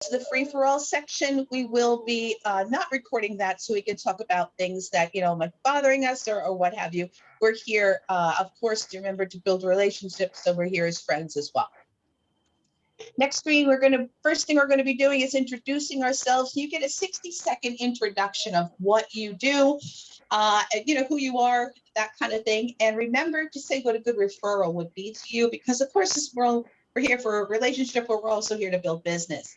to the free-for-all section, we will be not recording that so we can talk about things that, might be bothering us or what have you. We're here, of course, to remember to build relationships, so we're here as friends as well. Next screen, first thing we're going to be doing is introducing ourselves. You get a 60-second introduction of what you do, who you are, that kind of thing. And remember to say what a good referral would be to you, because of course, we're here for a relationship, but we're also here to build business.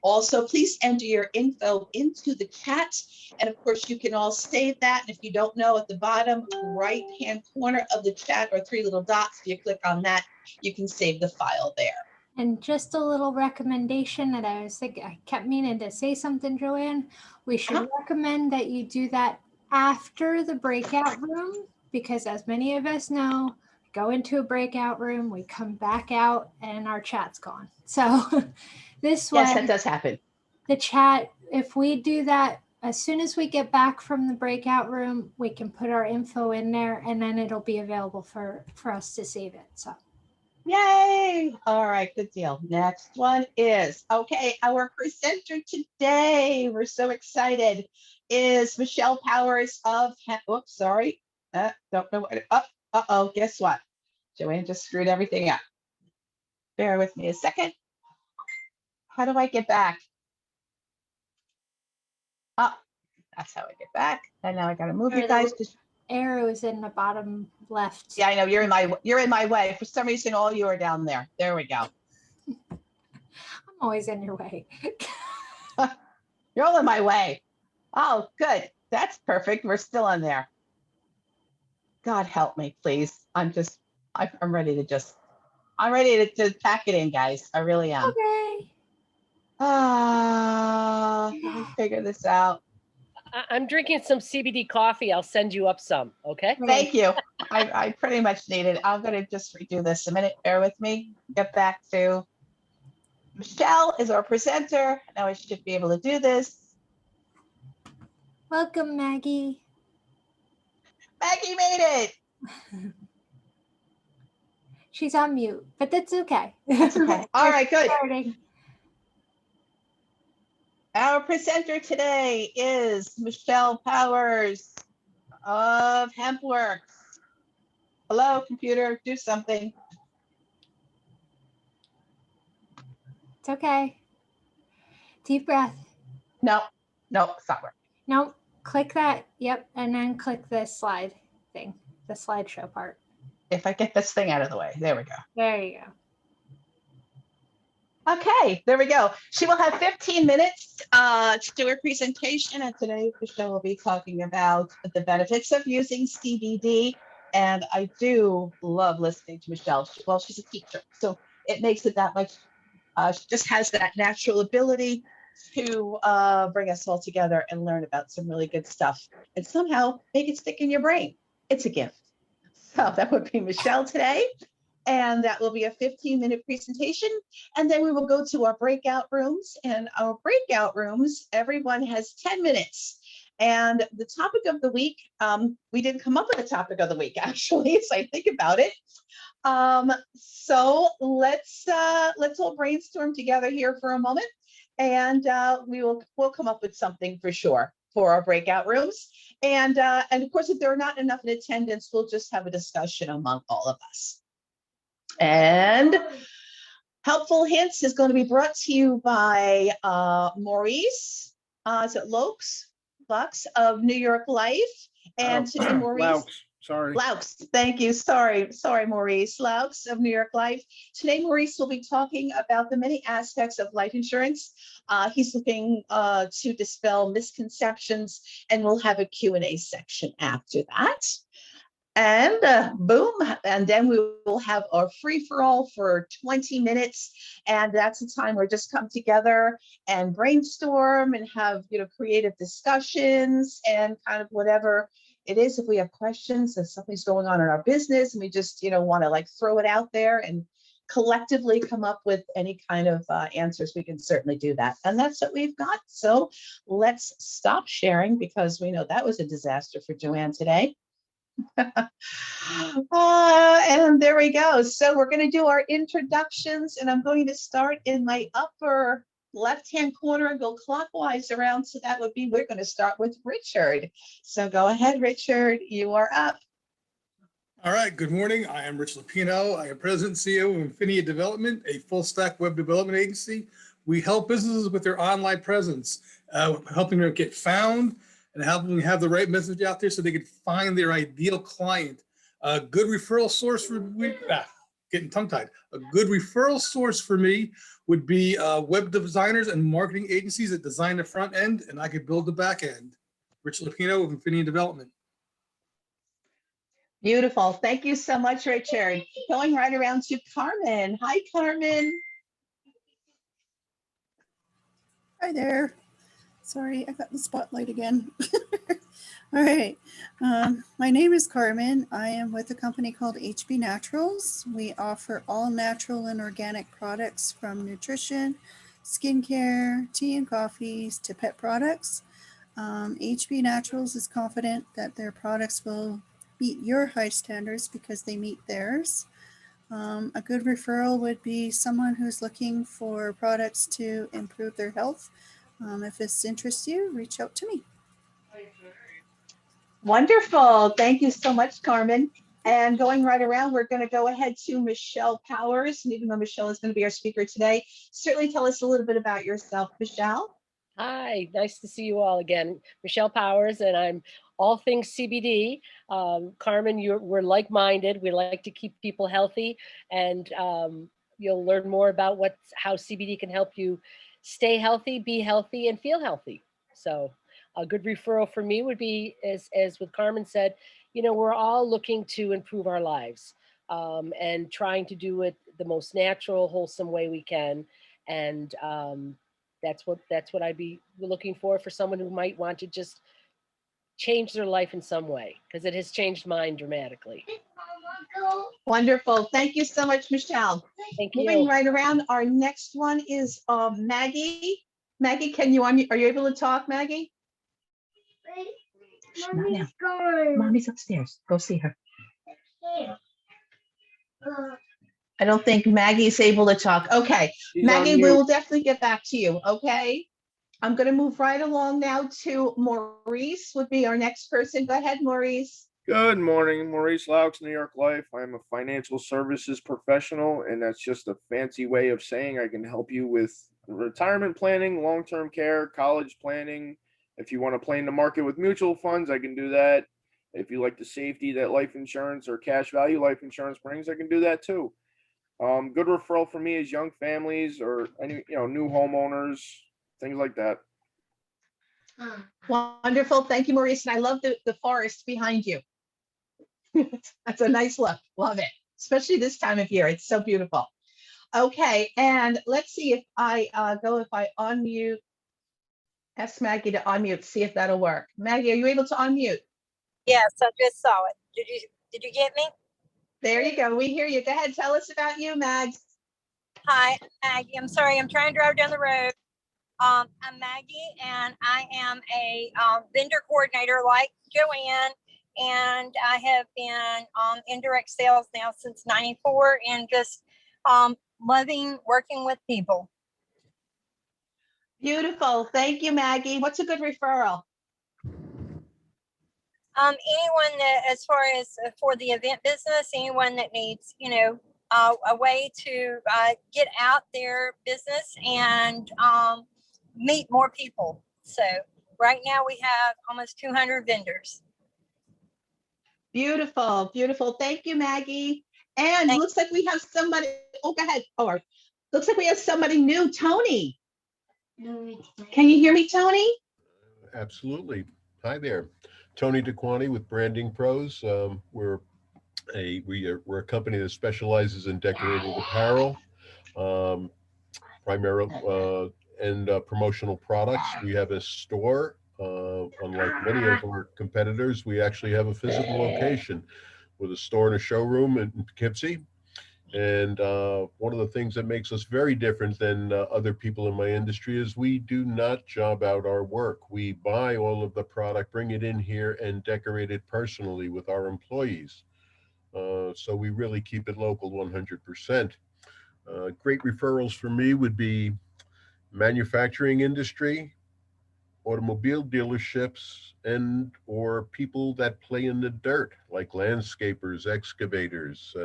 Also, please enter your info into the chat. And of course, you can all save that. And if you don't know, at the bottom right-hand corner of the chat are 3 little dots. If you click on that, you can save the file there. And just a little recommendation that I was thinking, I kept meaning to say something, Joanne. We should recommend that you do that after the breakout room, because as many of us know, go into a breakout room, we come back out and our chat's gone. So this way, yes, that does happen. The chat, if we do that, as soon as we get back from the breakout room, we can put our info in there and then it'll be available for us to save it. So. Yay! All right, good deal. Next one is, our presenter today, we're so excited, is Michele Powers of, oops, sorry. Don't know what, guess what? Joanne just screwed everything up. Bear with me a second. How do I get back? Oh, that's how I get back. And now I gotta move you guys to arrows in the bottom left. Yeah, I know you're in my way. For some reason, all you are down there. There we go. I'm always in your way. You're all in my way. Oh, good. That's perfect. We're still on there. God help me, please. I'm ready to I'm ready to pack it in, guys. I really am. Okay. Let me figure this out. I'm drinking some CBD coffee. I'll send you up some, okay? Thank you. I pretty much need it. I'm going to just redo this a minute. Bear with me. Get back to Michele is our presenter. Now I should be able to do this. Welcome, Maggie. Maggie made it. She's on mute, but that's okay. That's okay. All right, good. Our presenter today is Michele Powers of HempWorks. Hello, computer, do something. It's okay. Deep breath. No, it's not working. No, click that. Yep, and then click this slide thing, the slideshow part. If I get this thing out of the way, there we go. There you go. Okay, there we go. She will have 15 minutes to do her presentation, and today Michele will be talking about the benefits of using CBD. And I do love listening to Michele. Well, she's a teacher, so it makes it that much. She just has that natural ability to bring us all together and learn about some really good stuff, and somehow make it stick in your brain. It's a gift. So that would be Michele today. And that will be a 15-minute presentation. And then we will go to our breakout rooms. And our breakout rooms, everyone has 10 minutes. And the topic of the week, we didn't come up with a topic of the week, actually, as I think about it. So let's all brainstorm together here for a moment. And we'll come up with something for sure for our breakout rooms. And of course, if there are not enough in attendance, we'll just have a discussion among all of us. And Helpful Hints is going to be brought to you by Maurice Loucks of New York Life. And today, Maurice. Loucks. Thank you. Sorry, Maurice Loucks of New York Life. Today, Maurice will be talking about the many aspects of life insurance. He's looking to dispel misconceptions, and we'll have a Q&A section after that. And boom, and then we will have our free-for-all for 20 minutes. And that's the time where we just come together and brainstorm and have, creative discussions and kind of whatever it is. If we have questions, if something's going on in our business and we just, want to throw it out there and collectively come up with any kind of answers, we can certainly do that. And that's what we've got. So let's stop sharing, because we know that was a disaster for Joanne today. And there we go. So we're going to do our introductions, and I'm going to start in my upper left-hand corner and go clockwise around. So that would be, we're going to start with Richard. So go ahead, Richard, you are up. All right, good morning. I am Rich Lupino. I am President and CEO of Infinia Development, a full-stack web development agency. We help businesses with their online presence, helping them get found and helping them have the right message out there so they can find their ideal client. A good referral source for me, getting tongue-tied. A good referral source for me would be web designers and marketing agencies that design the front end, and I could build the back end. Rich Lupino of Infinia Development. Beautiful. Thank you so much, Richard. Going right around to Carmen. Hi, Carmen. Hi there. Sorry, I got the spotlight again. All right. My name is Carmen. I am with a company called HB Naturals. We offer all natural and organic products from nutrition, skincare, tea and coffees to pet products. HB Naturals is confident that their products will meet your high standards because they meet theirs. A good referral would be someone who's looking for products to improve their health. If this interests you, reach out to me. Wonderful. Thank you so much, Carmen. And going right around, we're going to go ahead to Michele Powers. And even though Michele is going to be our speaker today, certainly tell us a little bit about yourself, Michele. Hi, nice to see you all again. Michele Powers, and I'm all things CBD. Carmen, we're like-minded. We like to keep people healthy, and you'll learn more about how CBD can help you stay healthy, be healthy, and feel healthy. So a good referral for me would be, as what Carmen said, we're all looking to improve our lives and trying to do it the most natural, wholesome way we can. And that's what I'd be looking for someone who might want to just change their life in some way, because it has changed mine dramatically. Wonderful. Thank you so much, Michele. Thank Moving you. right around, our next one is Maggie. Maggie, are you able to talk, Maggie? Mommy's gone. Mommy's upstairs. Go see her. I don't think Maggie's able to talk. Okay, She's Maggie, on we mute. will definitely get back to you, okay? I'm going to move right along now to Maurice, would be our next person. Go ahead, Maurice. Good morning, Maurice Loucks, New York Life. I'm a financial services professional, and that's just a fancy way of saying I can help you with retirement planning, long-term care, college planning. If you want to play in the market with mutual funds, I can do that. If you like the safety that life insurance or cash value life insurance brings, I can do that too. Good referral for me is young families or any new homeowners, things like that. Wonderful. Thank you, Maurice. And I love the forest behind you. That's a nice look. Love it, especially this time of year. It's so beautiful. Okay, and let's see if I unmute, ask Maggie to unmute, see if that'll work. Maggie, are you able to unmute? Yes, I just saw it. Did you get me? There you go. We hear you. Go ahead. Tell us about you, Mags. Hi, Maggie. I'm sorry. I'm trying to drive down the road. I'm Maggie, and I am a vendor coordinator like Joanne, and I have been in direct sales now since '94, and just loving working with people. Beautiful. Thank you, Maggie. What's a good referral? Anyone that, as far as for the event business, anyone that needs, a way to get out their business and meet more people. So right now we have almost 200 vendors. Beautiful, beautiful. Thank you, Maggie. And looks like we have somebody. Oh, go ahead. Oh, looks like we have somebody new. Tony. Can you hear me, Tony? Absolutely. Hi there. Tony DeQuani with Branding Pros. We're a company that specializes in decorated apparel, primarily and promotional products. We have a store. Unlike many of our competitors, we actually have a physical location with a store and a showroom in Poughkeepsie. And one of the things that makes us very different than other people in my industry is we do not job out our work. We buy all of the product, bring it in here, and decorate it personally with our employees. So we really keep it local 100%. Great referrals for me would be manufacturing industry, automobile dealerships, and or people that play in the dirt, like landscapers, excavators.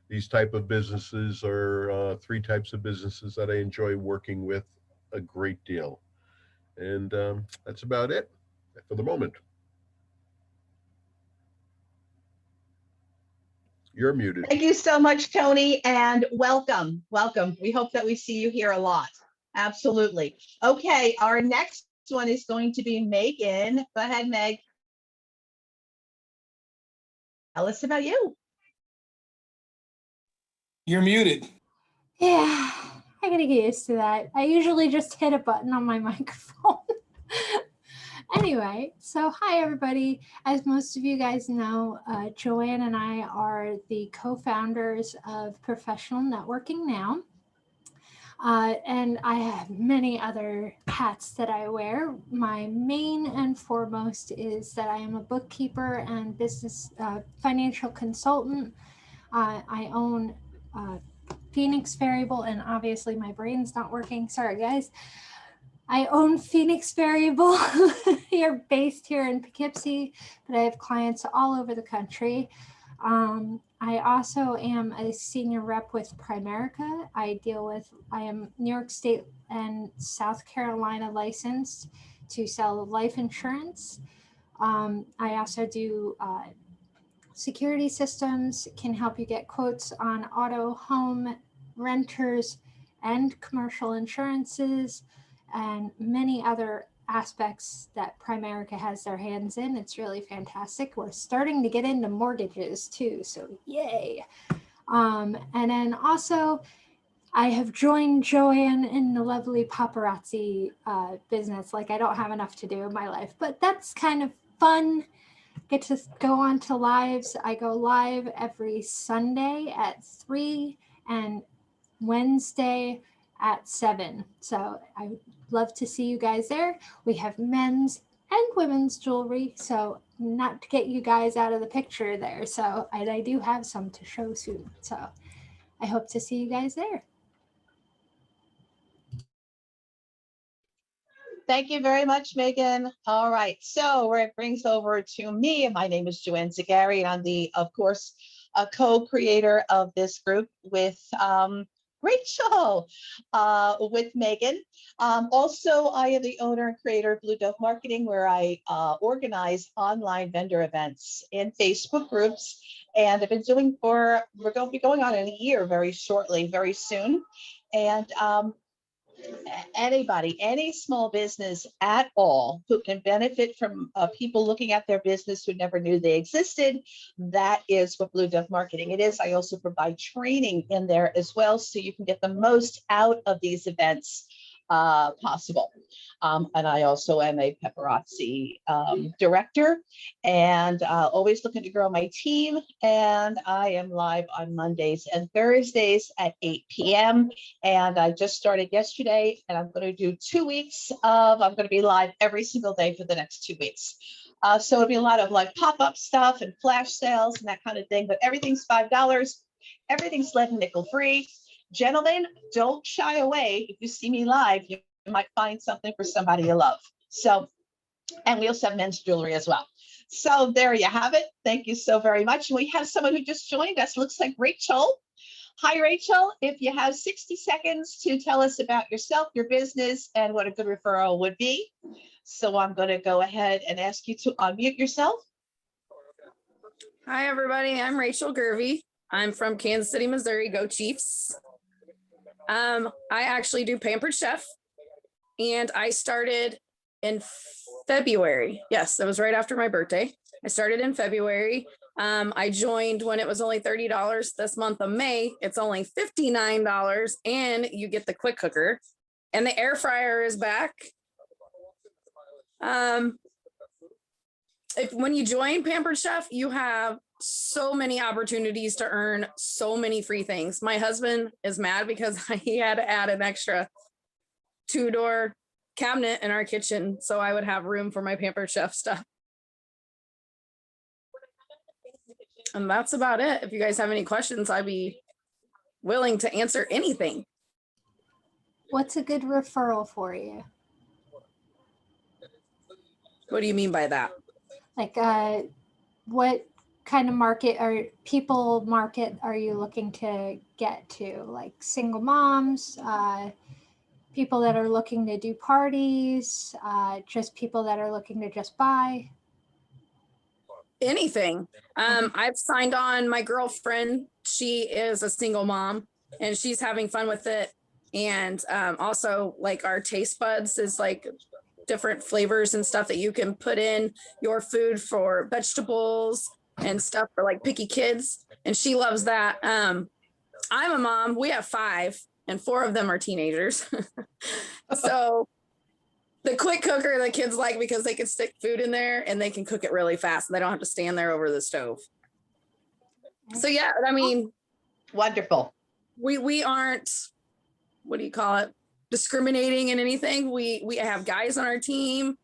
These type of businesses are three types of businesses that I enjoy working with a great deal. And that's about it for the moment. You're muted. Thank you so much, Tony, and welcome. Welcome. We hope that we see you here a lot. Absolutely. Okay, our next one is going to be Megan. Go ahead, Meg. Tell us about you. You're muted. Yeah, I gotta get used to that. I usually just hit a button on my microphone. Anyway, so hi everybody. As most of you guys know, Joanne and I are the co-founders of Professional Networking Now. And I have many other hats that I wear. My main and foremost is that I am a bookkeeper and business financial consultant. I own Phoenix Variable, and obviously my brain's not working. Sorry, guys. I own Phoenix Variable. Here, based here in Poughkeepsie, but I have clients all over the country. I also am a senior rep with Primerica. I am New York State and South Carolina licensed to sell life insurance. I also do security systems, can help you get quotes on auto, home, renters, and commercial insurances, and many other aspects that Primerica has their hands in. It's really fantastic. We're starting to get into mortgages too, so yay. And then also, I have joined Joanne in the lovely paparazzi business. Like, I don't have enough to do in my life, but that's kind of fun. Get to go on to lives. I go live every Sunday at 3 and Wednesday at 7. So I would love to see you guys there. We have men's and women's jewelry, so not to get you guys out of the picture there. So I do have some to show soon. So I hope to see you guys there. Thank you very much, Megan. All right, so where it brings over to me, my name is Joanne Zagari, and I'm the, of course, a co-creator of this group with Rachel, with Megan. Also, I am the owner and creator of Blue Dove Marketing, where I organize online vendor events in Facebook groups. And I've been doing we're going to be going on in a year very shortly, very soon. And anybody, any small business at all who can benefit from people looking at their business who never knew they existed, that is what Blue Dove Marketing it is. I also provide training in there as well, so you can get the most out of these events possible. And I also am a paparazzi director, and always looking to grow my team. And I am live on Mondays and Thursdays at 8 p.m. And I just started yesterday, and I'm going to do 2 weeks of, I'm going to be live every single day for the next 2 weeks. So it'll be a lot of like pop-up stuff and flash sales and that kind of thing, but everything's $5. Everything's lead and nickel free. Gentlemen, don't shy away. If you see me live, you might find something for somebody you love. So, and we also have men's jewelry as well. So there you have it. Thank you so very much. We have someone who just joined us. Looks like Rachel. Hi, Rachel. If you have 60 seconds to tell us about yourself, your business, and what a good referral would be. So I'm going to go ahead and ask you to unmute yourself. Hi, everybody. I'm Rachel Gervey. I'm from Kansas City, Missouri. Go Chiefs. I actually do Pampered Chef, and I started in February. Yes, that was right after my birthday. I started in February. I joined when it was only $30. This month of May, it's only $59, and you get the quick cooker, and the air fryer is back. When you join Pampered Chef, you have so many opportunities to earn so many free things. My husband is mad because he had to add an extra 2-door cabinet in our kitchen so I would have room for my Pampered Chef stuff. And that's about it. If you guys have any questions, I'd be willing to answer anything. What's a good referral for you? What do you mean by that? Like, what kind of market are you looking to get to? Like single moms, people that are looking to do parties, just people that are looking to just buy? Anything. I've signed on my girlfriend. She is a single mom and she's having fun with it. And also like our taste buds is like different flavors and stuff that you can put in your food for vegetables and stuff for like picky kids. And she loves that. I'm a mom. We have 5 and 4 of them are teenagers. So the quick cooker the kids like because they can stick food in there and they can cook it really fast and they don't have to stand there over the stove. So yeah, I mean, Wonderful. we aren't, what do you call it, discriminating in anything. We have guys on our team.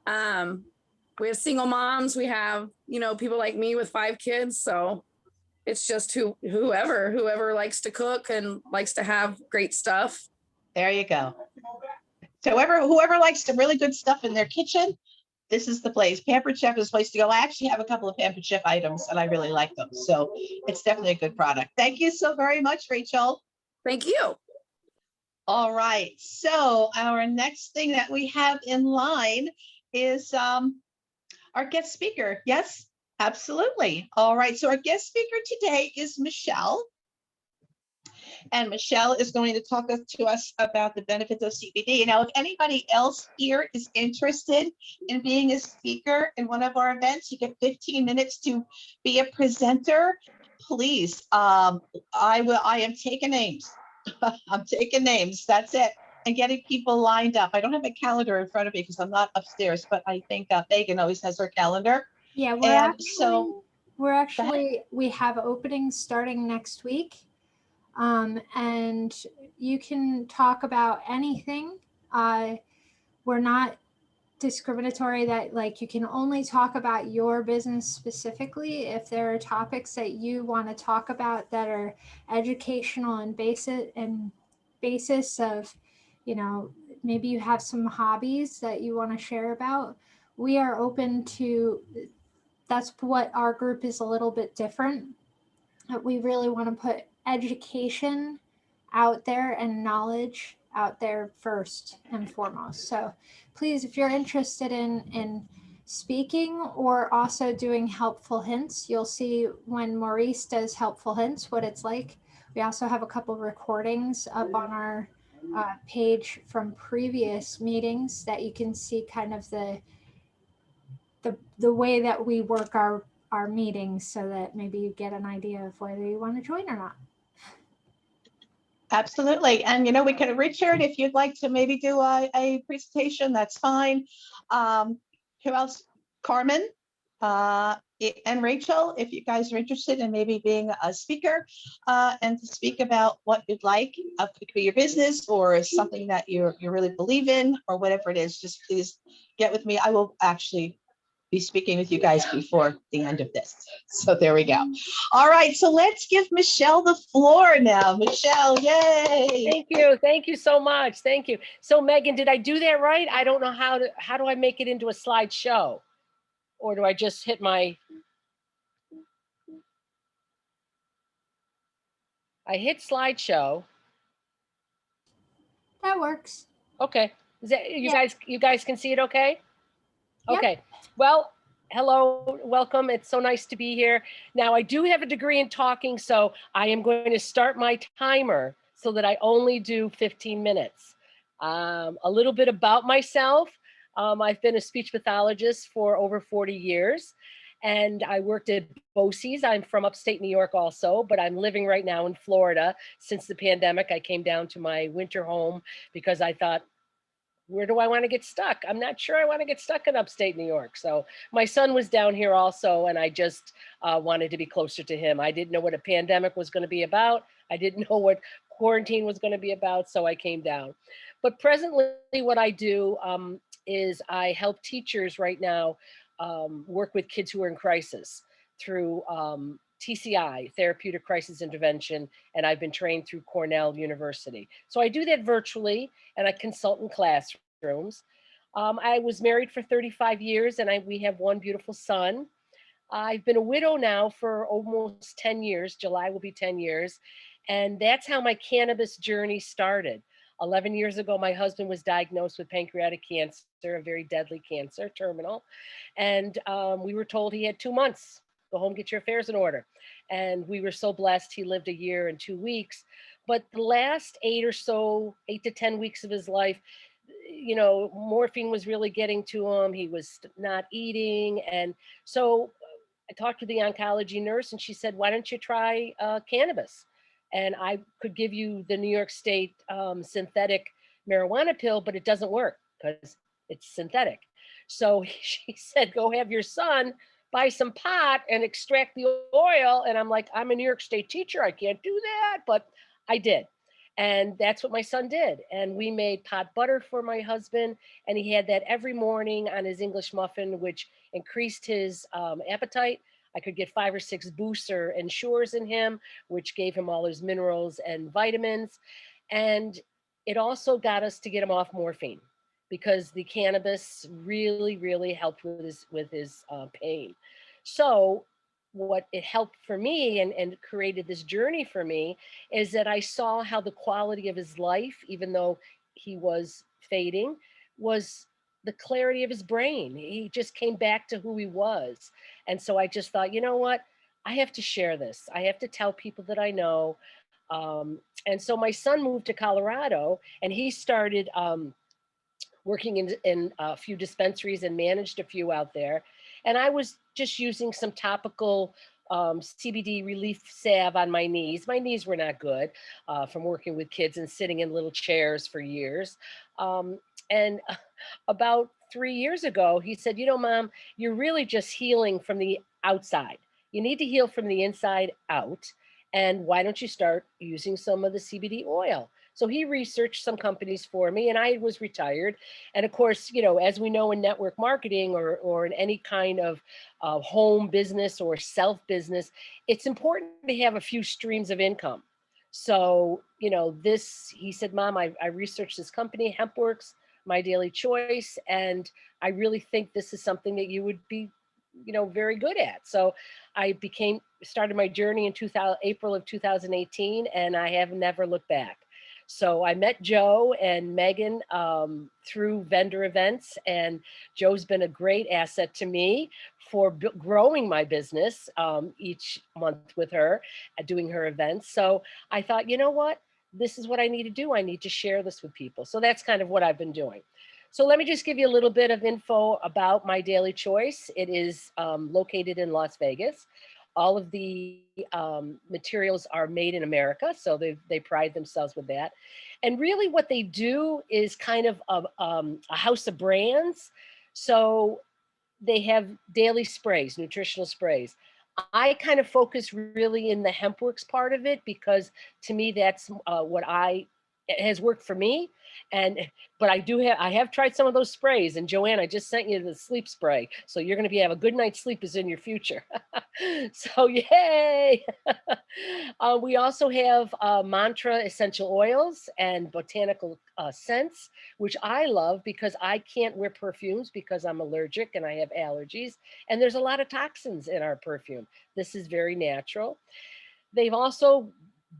We have single moms. We have, people like me with 5 kids. So it's just whoever likes to cook and likes to have great stuff. There you go. So whoever likes some really good stuff in their kitchen, this is the place. Pampered Chef is the place to go. I actually have a couple of Pampered Chef items and I really like them. So it's definitely a good product. Thank you so very much, Rachel. Thank you. All right. So our next thing that we have in line is our guest speaker. Yes, absolutely. All right. So our guest speaker today is Michele. And Michele is going to talk to us about the benefits of CBD. Now, if anybody else here is interested in being a speaker in one of our events, you get 15 minutes to be a presenter. Please, I am taking names. I'm taking names. That's it. And getting people lined up. I don't have a calendar in front of me because I'm not upstairs, but I think Megan always has her calendar. Yeah, we have openings starting next week. And you can talk about anything. We're not discriminatory that like you can only talk about your business specifically. If there are topics that you want to talk about that are educational and basis of, maybe you have some hobbies that you want to share about, we are open to. That's what our group is a little bit different. We really want to put education out there and knowledge out there first and foremost. So please, if you're interested in speaking or also doing helpful hints, you'll see when Maurice does helpful hints what it's like. We also have a couple recordings up on our page from previous meetings that you can see kind of the way that we work our meetings so that maybe you get an idea of whether you want to join or not. Absolutely. And, we could, Richard, if you'd like to maybe do a presentation, that's fine. Who else? Carmen and Rachel, if you guys are interested in maybe being a speaker and to speak about what you'd like, it could be your business or something that you really believe in or whatever it is, just please get with me. I will actually be speaking with you guys before the end of this. So there we go. All right, so let's give Michele the floor now. Michele, yay. Thank you. Thank you so much. Thank you. So Megan, did I do that right? I don't know how do I make it into a slideshow? Or do I just hit I hit slideshow. That works. Okay. Is that, you guys can see it okay? Yep. Okay. Well, hello, welcome. It's so nice to be here. Now, I do have a degree in talking, so I am going to start my timer so that I only do 15 minutes. A little bit about myself. I've been a speech pathologist for over 40 years, and I worked at BOCES. I'm from upstate New York also, but I'm living right now in Florida. Since the pandemic, I came down to my winter home because I thought, where do I want to get stuck? I'm not sure I want to get stuck in upstate New York. So my son was down here also, and I just wanted to be closer to him. I didn't know what a pandemic was going to be about. I didn't know what quarantine was going to be about, so I came down. But presently what I do is I help teachers right now work with kids who are in crisis through TCI, Therapeutic Crisis Intervention, and I've been trained through Cornell University. So I do that virtually, and I consult in classrooms. I was married for 35 years, and we have one beautiful son. I've been a widow now for almost 10 years. July will be 10 years. And that's how my cannabis journey started. 11 years ago, my husband was diagnosed with pancreatic cancer, a very deadly cancer, terminal. And we were told he had 2 months. Go home, get your affairs in order. And we were so blessed. He lived a year and 2 weeks. But the last 8 to 10 weeks of his life, you know, morphine was really getting to him. He was not eating. And so I talked to the oncology nurse, and she said, why don't you try cannabis? And I could give you the New York State synthetic marijuana pill, but it doesn't work because it's synthetic. So she said, go have your son buy some pot and extract the oil. And I'm like, I'm a New York State teacher. I can't do that, but I did. And that's what my son did. And we made pot butter for my husband. And he had that every morning on his English muffin, which increased his appetite. I could get 5 or 6 boosts or ensures in him, which gave him all his minerals and vitamins. And it also got us to get him off morphine because the cannabis really, really helped with his pain. So what it helped for me and created this journey for me is that I saw how the quality of his life, even though he was fading, was the clarity of his brain. He just came back to who he was. And so I just thought, you know what? I have to share this. I have to tell people that I know. And so my son moved to Colorado, and he started working in a few dispensaries and managed a few out there. And I was just using some topical CBD relief salve on my knees. My knees were not good from working with kids and sitting in little chairs for years. And about 3 years ago, he said, you know, Mom, you're really just healing from the outside. You need to heal from the inside out. And why don't you start using some of the CBD oil? So he researched some companies for me, and I was retired. And of course, you know, as we know in network marketing or in any kind of home business or self business, it's important to have a few streams of income. So, you know, he said, Mom, I researched this company, HempWorks, My Daily Choice, and I really think this is something that you would be, you know, very good at. So I started my journey in April of 2018, and I have never looked back. So I met Joe and Megan through vendor events, and Joe's been a great asset to me for growing my business each month with her, doing her events. So I thought, you know what? This is what I need to do. I need to share this with people. So that's kind of what I've been doing. So let me just give you a little bit of info about My Daily Choice. It is located in Las Vegas. All of the materials are made in America, so they pride themselves with that. And really what they do is kind of a house of brands. So they have daily sprays, nutritional sprays. I kind of focus really in the HempWorks part of it because to me, that's it has worked for me. But I have tried some of those sprays, and Joanne, I just sent you the sleep spray. So you're going to have a good night's sleep is in your future. So yay. We also have mantra essential oils and botanical scents, which I love because I can't wear perfumes because I'm allergic and I have allergies. And there's a lot of toxins in our perfume. This is very natural. They've also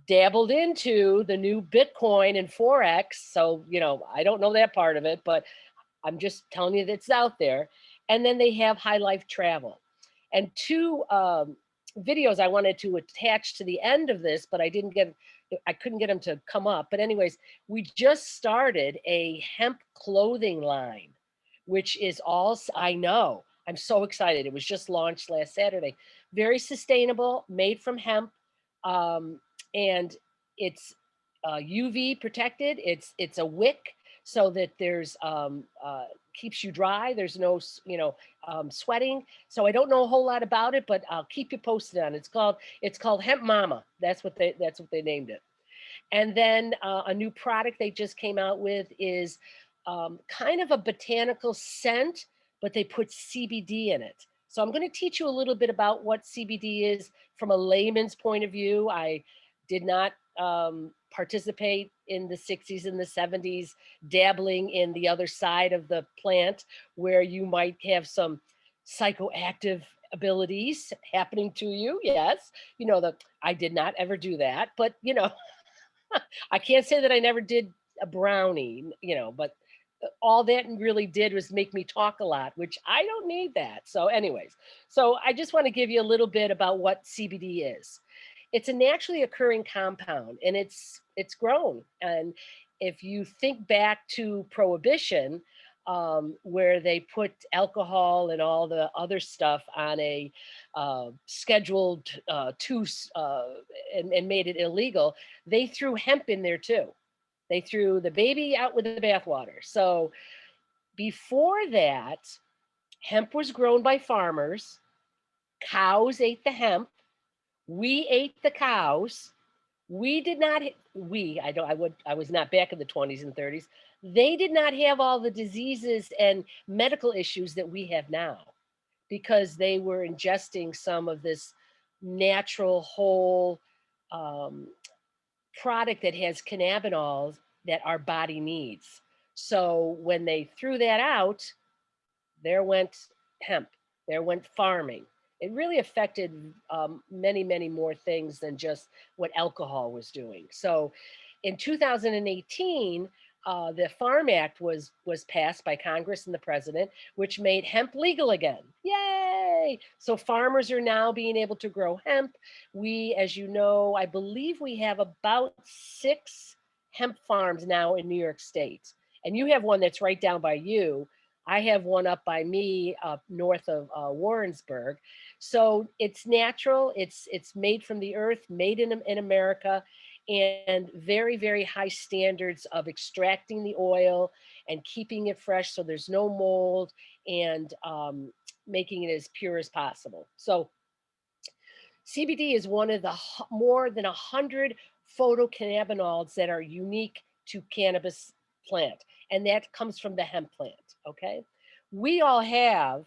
dabbled into the new Bitcoin and Forex. So, you know, I don't know that part of it, but I'm just telling you that it's out there. And then they have High Life Travel. And 2 videos I wanted to attach to the end of this, but I couldn't get them to come up. But anyways, we just started a hemp clothing line, which is I know. I'm so excited. It was just launched last Saturday. Very sustainable, made from hemp. And it's UV protected. It's a wick so that there's keeps you dry. There's no, you know, sweating. So I don't know a whole lot about it, but I'll keep you posted on it. It's called Hemp Mama. That's what they named it. And then a new product they just came out with is kind of a botanical scent, but they put CBD in it. So I'm going to teach you a little bit about what CBD is from a layman's point of view. I did not participate in the 60s and the 70s, dabbling in the other side of the plant where you might have some psychoactive abilities happening to you. Yes, you know, I did not ever do that, but you know, I can't say that I never did a brownie, you know, but all that really did was make me talk a lot, which I don't need that. So anyways, so I just want to give you a little bit about what CBD is. It's a naturally occurring compound, and it's grown. And if you think back to Prohibition, where they put alcohol and all the other stuff on a scheduled and made it illegal, they threw hemp in there too. They threw the baby out with the bathwater. So before that, hemp was grown by farmers. Cows ate the hemp. We ate the cows. We did not, I was not back in the 20s and 30s. They did not have all the diseases and medical issues that we have now because they were ingesting some of this natural whole product that has cannabinoids that our body needs. So when they threw that out, there went hemp, there went farming. It really affected many, many more things than just what alcohol was doing. So in 2018, the Farm Act was passed by Congress and the president, which made hemp legal again. Yay! So farmers are now being able to grow hemp. We, as you know, I believe we have about 6 hemp farms now in New York State. And you have one that's right down by you. I have one up by me up north of Warrensburg. So it's natural, it's made from the earth, made in America, and very, very high standards of extracting the oil and keeping it fresh so there's no mold, and making it as pure as possible. So CBD is one of the more than 100 phytocannabinoids that are unique to cannabis plant, and that comes from the hemp plant. Okay, we all have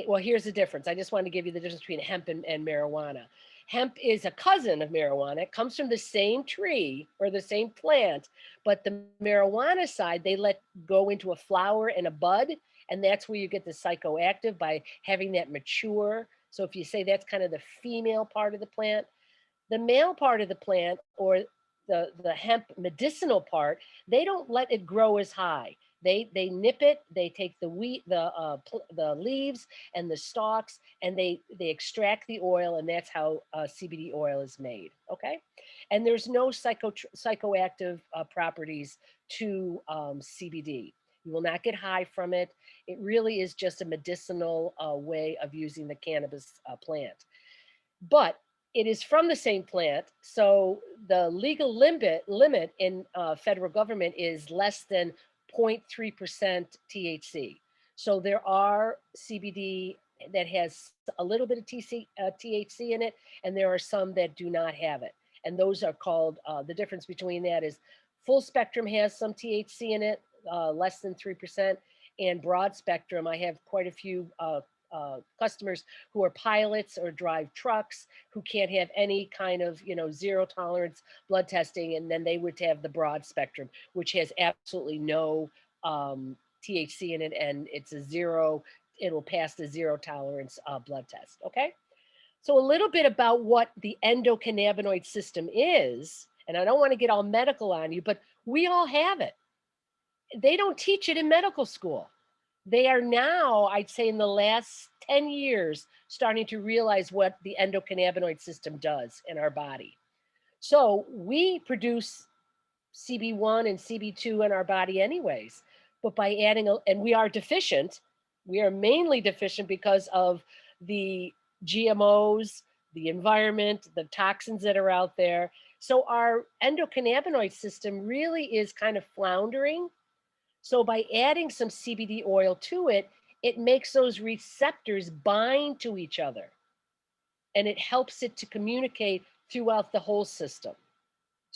well, here's the difference. I just want to give you the difference between hemp and marijuana. Hemp is a cousin of marijuana. It comes from the same tree or the same plant, but the marijuana side, they let go into a flower and a bud, and that's where you get the psychoactive by having that mature. So if you say that's kind of the female part of the plant, the male part of the plant, or the hemp medicinal part, they don't let it grow as high. They nip it. They take the the leaves and the stalks, and they extract the oil, and that's how CBD oil is made. Okay, and there's no psychoactive properties to CBD. You will not get high from it. It really is just a medicinal way of using the cannabis plant. But it is from the same plant, so the legal limit in federal government is less than 0.3% THC. So there are CBD that has a little bit of THC in it, and there are some that do not have it. And those are called, the difference between that is full spectrum has some THC in it, less than 3%, and broad spectrum, I have quite a few customers who are pilots or drive trucks who can't have any kind of, zero tolerance blood testing, and then they would have the broad spectrum, which has absolutely no THC in it, and it's a zero, it'll pass the zero tolerance blood test. Okay, so a little bit about what the endocannabinoid system is, and I don't want to get all medical on you, but we all have it. They don't teach it in medical school. They are now, I'd say in the last 10 years, starting to realize what the endocannabinoid system does in our body. So we produce CB1 and CB2 in our body anyways, but by adding, and we are deficient, we are mainly deficient because of the GMOs, the environment, the toxins that are out there. So our endocannabinoid system really is kind of floundering. So by adding some CBD oil to it, it makes those receptors bind to each other, and it helps it to communicate throughout the whole system.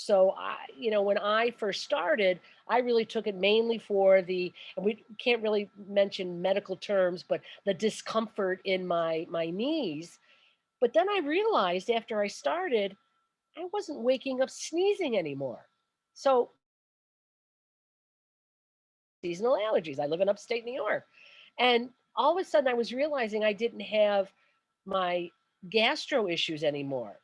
So when I first started, I really took it mainly for and we can't really mention medical terms, but the discomfort in my knees. But then I realized after I started, I wasn't waking up sneezing anymore. So seasonal allergies. I live in upstate New York. And all of a sudden I was realizing I didn't have my gastro issues anymore.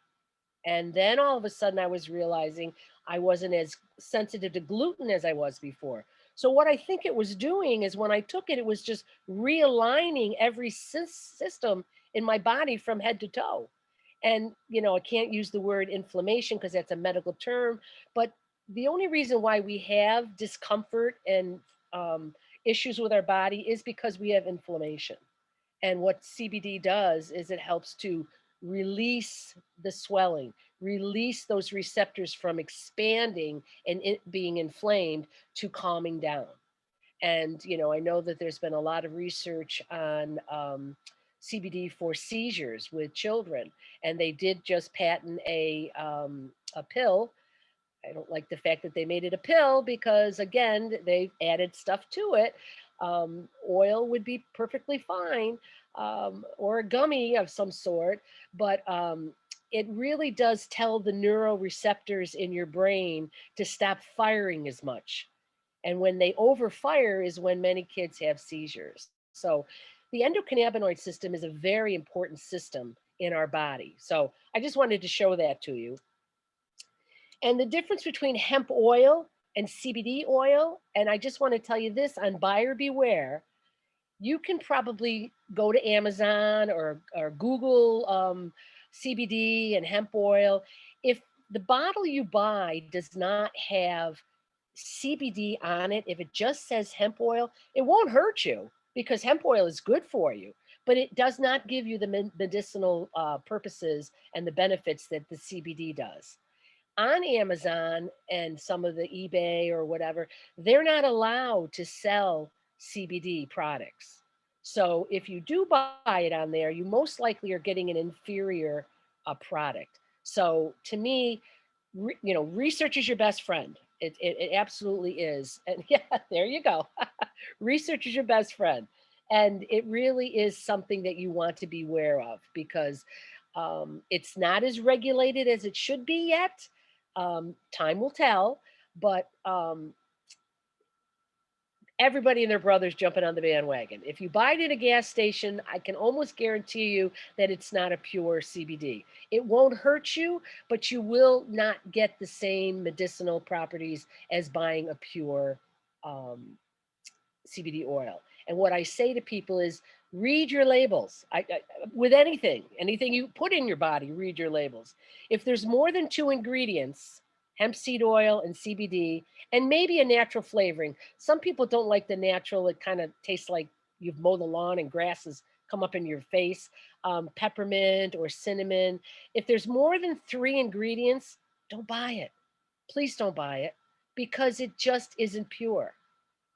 And then all of a sudden I was realizing I wasn't as sensitive to gluten as I was before. So what I think it was doing is when I took it, it was just realigning every system in my body from head to toe. And, I can't use the word inflammation because that's a medical term, but the only reason why we have discomfort and issues with our body is because we have inflammation. And what CBD does is it helps to release the swelling, release those receptors from expanding and it being inflamed to calming down. And, I know that there's been a lot of research on CBD for seizures with children, and they did just patent a pill. I don't like the fact that they made it a pill because, again, they've added stuff to it. Oil would be perfectly fine, or a gummy of some sort, but it really does tell the neuroreceptors in your brain to stop firing as much. And when they overfire is when many kids have seizures. So the endocannabinoid system is a very important system in our body. So I just wanted to show that to you. And the difference between hemp oil and CBD oil, and I just want to tell you this on buyer beware, you can probably go to Amazon or Google CBD and hemp oil. If the bottle you buy does not have CBD on it, if it just says hemp oil, it won't hurt you because hemp oil is good for you, but it does not give you the medicinal purposes and the benefits that the CBD does. On Amazon and some of the eBay or whatever, they're not allowed to sell CBD products. So if you do buy it on there, you most likely are getting an inferior product. So to me, research is your best friend. It absolutely is. And yeah, there you go. Research is your best friend. And it really is something that you want to be aware of because it's not as regulated as it should be yet. Time will tell, but everybody and their brother's jumping on the bandwagon. If you buy it at a gas station, I can almost guarantee you that it's not a pure CBD. It won't hurt you, but you will not get the same medicinal properties as buying a pure CBD oil. And what I say to people is read your labels. With anything you put in your body, read your labels. If there's more than 2 ingredients, hemp seed oil and CBD, and maybe a natural flavoring. Some people don't like the natural. It kind of tastes like you've mowed the lawn and grass has come up in your face. Peppermint or cinnamon. If there's more than 3 ingredients, don't buy it. Please don't buy it because it just isn't pure.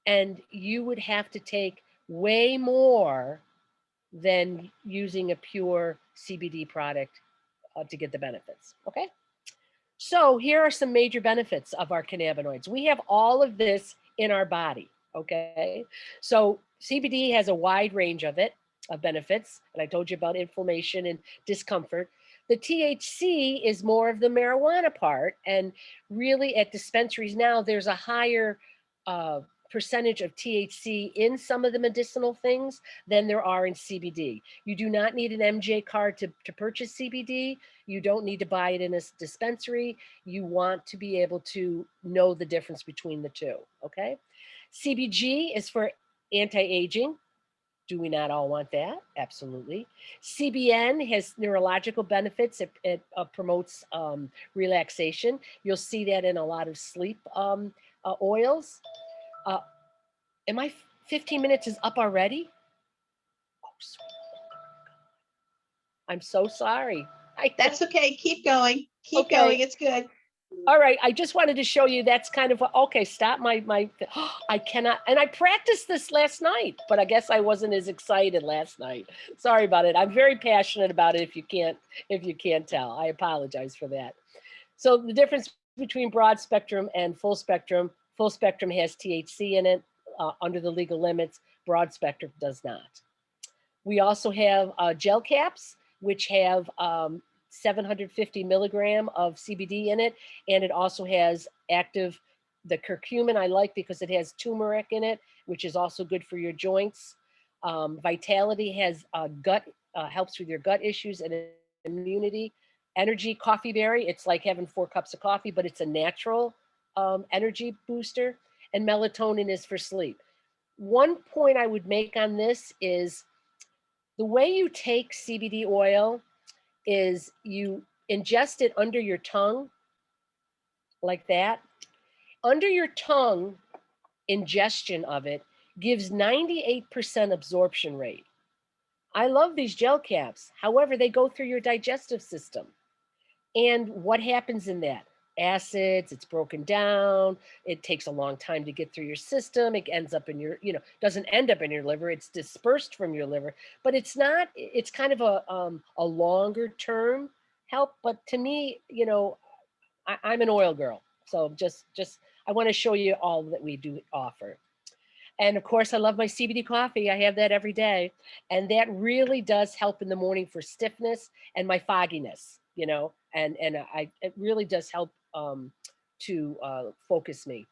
And you would have to take way more than using a pure CBD product to get the benefits, okay? So here are some major benefits of our cannabinoids. We have all of this in our body, okay? So CBD has a wide range of benefits, and I told you about inflammation and discomfort. The THC is more of the marijuana part, and really at dispensaries now, there's a higher percentage of THC in some of the medicinal things than there are in CBD. You do not need an MJ card to purchase CBD. You don't need to buy it in a dispensary. You want to be able to know the difference between the two, okay? CBG is for anti-aging. Do we not all want that? Absolutely. CBN has neurological benefits. It promotes relaxation. You'll see that in a lot of sleep oils. Am I 15 minutes is up already? Oh, sweet. I'm so sorry. That's okay. Keep going. Keep Okay. going. It's good. All right. I just wanted to show you that's kind of what, okay, stop my, I cannot, and I practiced this last night, but I guess I wasn't as excited last night. Sorry about it. I'm very passionate about it if you can't tell. I apologize for that. So the difference between broad spectrum and full spectrum. Full spectrum has THC in it under the legal limits. Broad spectrum does not. We also have gel caps, which have 750 milligram of CBD in it. And it also has active, the curcumin I like because it has turmeric in it, which is also good for your joints. Vitality has gut, helps with your gut issues and immunity. Energy, coffee berry, it's like having 4 cups of coffee, but it's a natural energy booster. And melatonin is for sleep. One point I would make on this is the way you take CBD oil is you ingest it under your tongue, like that. Under your tongue, ingestion of it gives 98% absorption rate. I love these gel caps. However, they go through your digestive system. And what happens in that? Acids, it's broken down. It takes a long time to get through your system. It ends up in your, doesn't end up in your liver. It's dispersed from your liver, but it's not, it's kind of a longer term help. But to me, I'm an oil girl. So just, I want to show you all that we do offer. And of course, I love my CBD coffee. I have that every day. And that really does help in the morning for stiffness and my fogginess, and it really does help to focus me.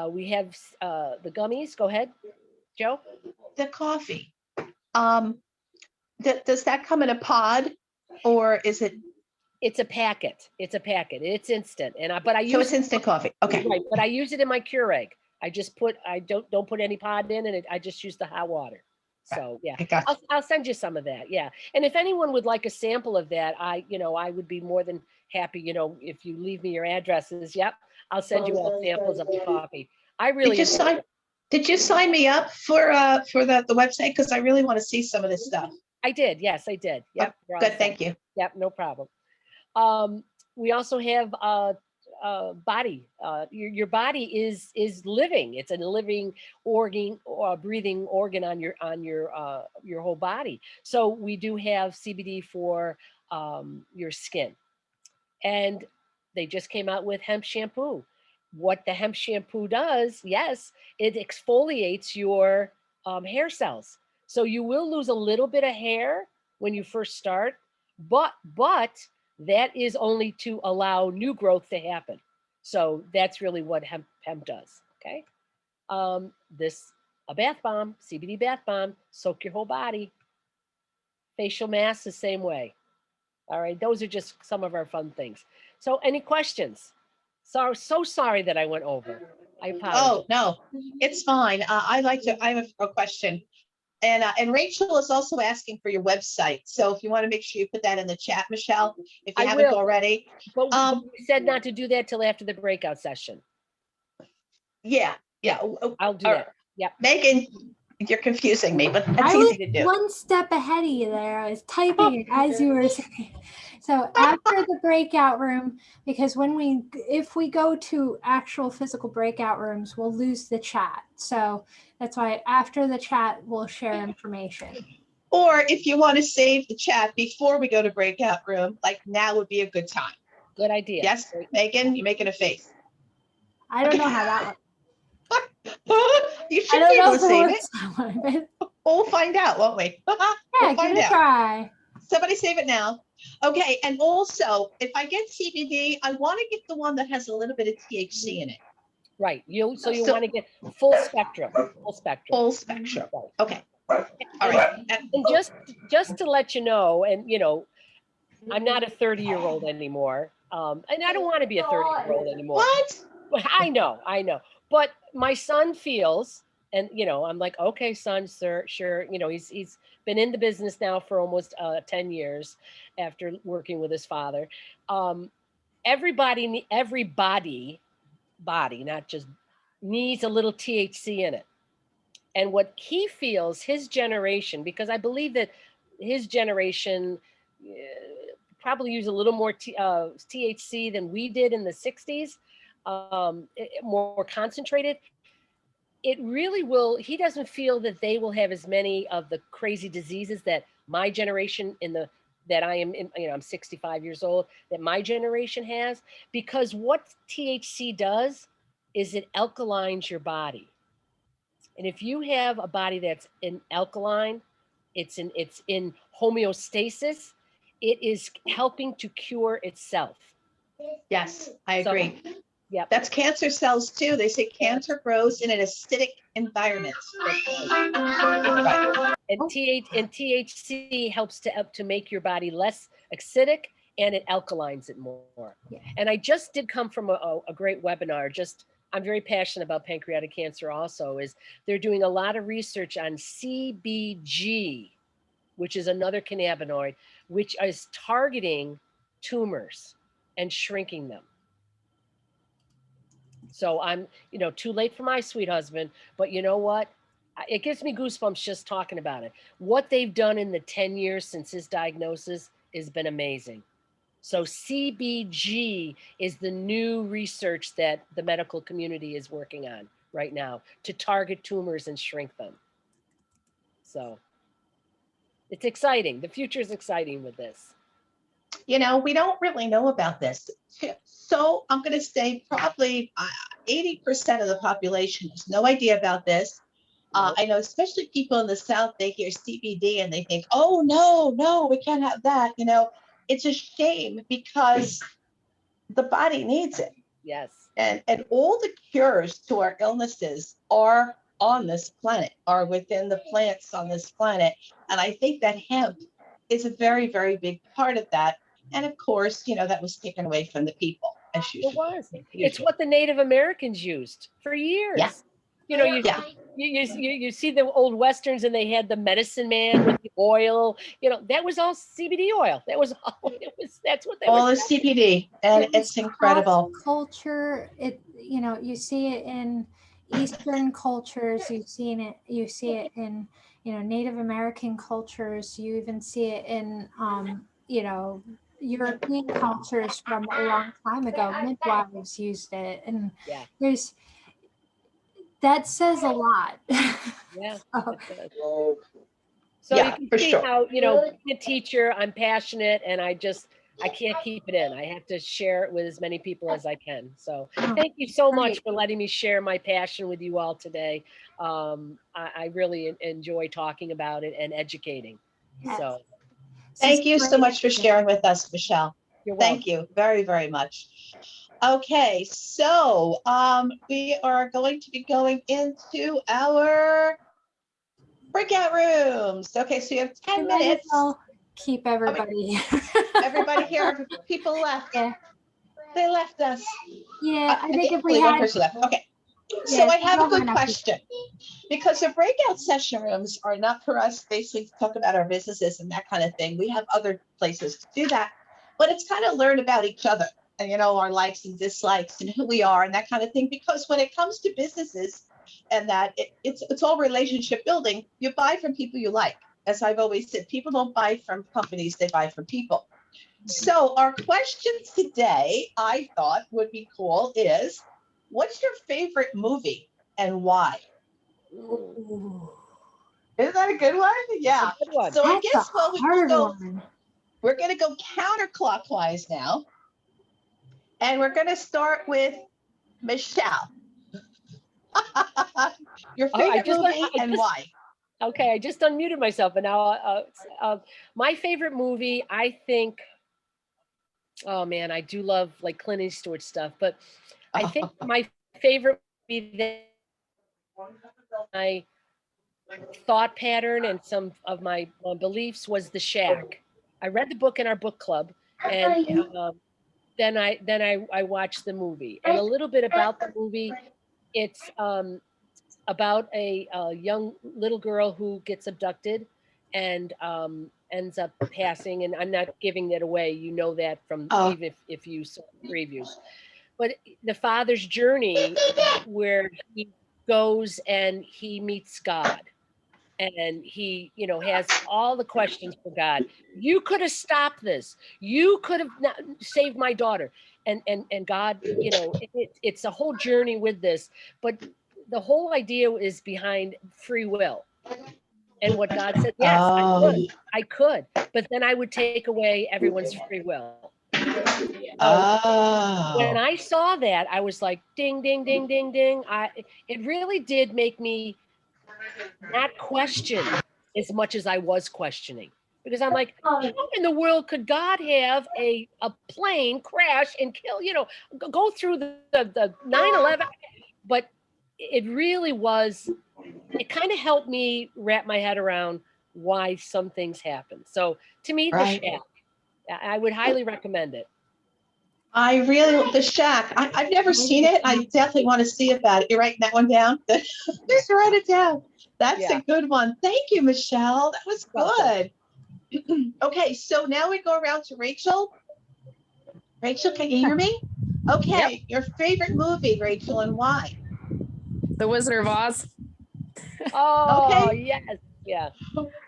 We have the gummies. Go ahead, Joe. The coffee. Does that come in a pod or is it? It's a packet. It's a packet. It's instant. But I use So it's instant coffee. Okay. Right, but I use it in my Keurig. I don't put any pod in, and I just use the hot water. So yeah, I'll send you some of that. Yeah, and if anyone would like a sample of that, I would be more than happy. If you leave me your addresses, yep, I'll send you all samples of the coffee. I really did you sign me up for the website? Because I really want to see some of this stuff. I did. Yes, I did. Yep. Oh, good. Thank you. Yep. No problem. We also have body. Your body is living. It's a living organ or breathing organ on your whole body. So we do have CBD for your skin, and they just came out with hemp shampoo. What the hemp shampoo does, yes, it exfoliates your hair cells. So you will lose a little bit of hair when you first start, but that is only to allow new growth to happen. So that's really what hemp does. Okay. A bath bomb, CBD bath bomb, soak your whole body. Facial mask the same way. All right. Those are just some of our fun things. So any questions? So sorry that I went over. I apologize. Oh, no, it's fine. I have a question. And Rachel is also asking for your website. So if you want to make sure you put that in the chat, Michelle, if you haven't already. But we said not to do that till after the breakout session. Yeah. I'll do that. Yeah. Megan, you're confusing me, but that's easy to do. One step ahead of you there. I was typing it as you were saying. So after the breakout room, because if we go to actual physical breakout rooms, we'll lose the chat. So that's why after the chat, we'll share information. Or if you want to save the chat before we go to breakout room, like now would be a good time. Good idea. Yes, Megan, you're making a face. I don't know how that works. You should be able to save it. We'll find out, won't we? Yeah, give it a try. Somebody save it now. Okay, and also, if I get CBD, I want to get the one that has a little bit of THC in it. Right. You want to get full spectrum. Full spectrum. Full spectrum. Right. Okay. All right. And just to let you know, and I'm not a 30-year-old anymore, and I don't want to be a 30-year-old anymore. What? I know. But my son feels, and I'm like, okay, son, sir, sure. He's been in the business now for almost 10 years after working with his father. Everybody, not just, needs a little THC in it. And what he feels, his generation, because I believe that his generation probably used a little more THC than we did in the 60s, more concentrated. It really will, he doesn't feel that they will have as many of the crazy diseases that my generation in the that I am, I'm 65 years old, that my generation has, because what THC does is it alkalines your body. And if you have a body that's in alkaline, it's in homeostasis, it is helping to cure itself. Yes, I So, agree. yep. That's cancer cells too. They say cancer grows in an acidic environment. Right. And THC helps to make your body less acidic, and it alkalines it more. Yeah. And I just did come from a great webinar. I'm very passionate about pancreatic cancer also, is they're doing a lot of research on CBG, which is another cannabinoid, which is targeting tumors and shrinking them. So I'm, too late for my sweet husband, but you know what? It gives me goosebumps just talking about it. What they've done in the 10 years since his diagnosis has been amazing. So CBG is the new research that the medical community is working on right now to target tumors and shrink them. So it's exciting. The future is exciting with this. We don't really know about this. So I'm going to say probably 80% of the population has no idea about this. I know, especially people in the South, they hear CBD and they think, oh, no, we can't have that. It's a shame because the body needs it. Yes. And all the cures to our illnesses are on this planet, are within the plants on this planet. And I think that hemp is a very, very big part of that. And of course, that was taken away from the people. As usual. It was. It's what the Native Americans used for years. Yeah. You see the old Westerns and they had the medicine man with the oil, that was all CBD oil. That was all that's what they all were the CBD, and it's incredible. Culture, you see it in Eastern cultures, you see it in, Native American cultures, you even see it in, European cultures from a long time ago. Midwives used it, and that says a lot. Yeah. So you can see how, being a teacher, I'm passionate, and I can't keep it in. I have to share it with as many people as I can. So thank you so much for letting me share my passion with you all today. I really enjoy talking about it and educating. Yes. So thank you so much for sharing with us, Michelle. You're welcome. Thank you very, very much. Okay, so we are going to be going into our breakout rooms. Okay, so you have 10 minutes. I'll keep everybody. Everybody here, people left. Yeah. They left us. Yeah, I think if we only had one person left. Okay. So I have a good question, because the breakout session rooms are not for us basically to talk about our businesses and that kind of thing. We have other places to do that, but it's kind of learn about each other and, our likes and dislikes and who we are and that kind of thing. Because when it comes to businesses and that it's all relationship building, you buy from people you like. As I've always said, people don't buy from companies, they buy from people. So our question today, I thought would be cool, is what's your favorite movie and why? Ooh. Isn't that a good one? Yeah. Good one. So I That's guess we're going to go counterclockwise now. And we're going to start with Michelle. Your favorite movie and why? Okay, I just unmuted myself, and now my favorite movie, I think, oh man, I do love like Clint Eastwood stuff, but I think my favorite movie that my thought pattern and some of my beliefs was The Shack. I read the book in our book club, and then I watched the movie. And a little bit about the movie, it's about a young little girl who gets abducted and ends up passing. And I'm not giving that away. You know that from even if you saw the previews. But the father's journey, where he goes and he meets God. And he, has all the questions for God. You could have stopped this. You could have saved my daughter. And God, it's a whole journey with this. But the whole idea is behind free will. And what God said, yes, Oh, I could, but then I would take away everyone's free will. So when oh, I saw that, I was like, ding, ding, ding, ding, ding. It really did make me not question as much as I was questioning. Because I'm like, how in the world could God have a plane crash and kill, go through the 9/11? But it really was, it kind of helped me wrap my head around why some things happen. So to me, The right. Shack, I would highly recommend it. The Shack, I've never seen it. I definitely want to see about it. You're writing that one down? Just write it down. That's Yeah. a good one. Thank you, Michelle. That was Welcome. good. Okay, so now we go around to Rachel. Rachel, can you hear me? Okay, your favorite movie, Rachel, and why? The Wizard of Oz. Oh, Okay. yes. Yeah.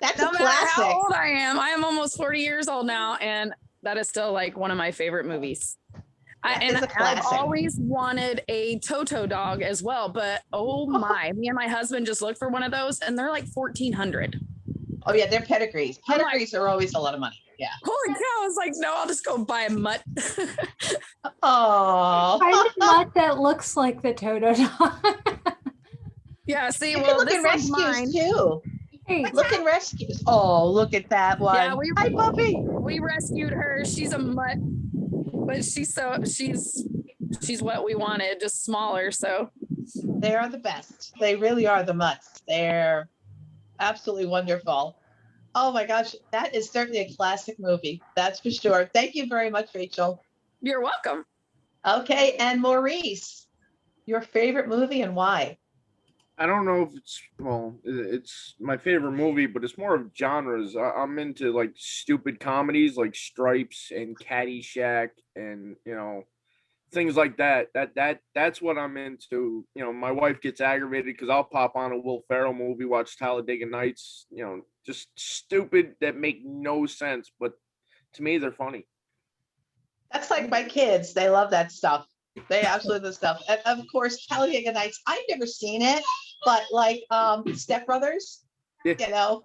That's No a matter how classic. old I am almost 40 years old now, and that is still like one of my favorite movies. That is a I've classic. always wanted a Toto dog as well, but oh my, me and my husband just looked for one of those, and they're like 1,400. Oh yeah, they're pedigrees. I'm like, Pedigrees are always a lot of money. Yeah. holy cow! I was like, no, I'll just go buy a mutt. Oh. Find a mutt that looks like the Toto dog. Yeah, see, You can well, look this in one's rescues mine. too. Hey, Look in rescues. Oh, look at that one. Yeah, Hi, puppy. we rescued her. She's a mutt, but she's what we wanted, just smaller. So They are the best. They really are the mutts. They're absolutely wonderful. Oh my gosh, that is certainly a classic movie. That's for sure. Thank you very much, Rachel. you're welcome. Okay, and Maurice, your favorite movie and why? I don't know if it's my favorite movie, but it's more of genres. I'm into like stupid comedies like Stripes and Caddyshack and things like that. That's what I'm into. My wife gets aggravated because I'll pop on a Will Ferrell movie, watch Talladega Nights, just stupid that make no sense, but to me they're funny. That's like my kids. They love that stuff. They absolutely love stuff. And of course, Talladega Nights. I've never seen it, but like Step Brothers, Yeah.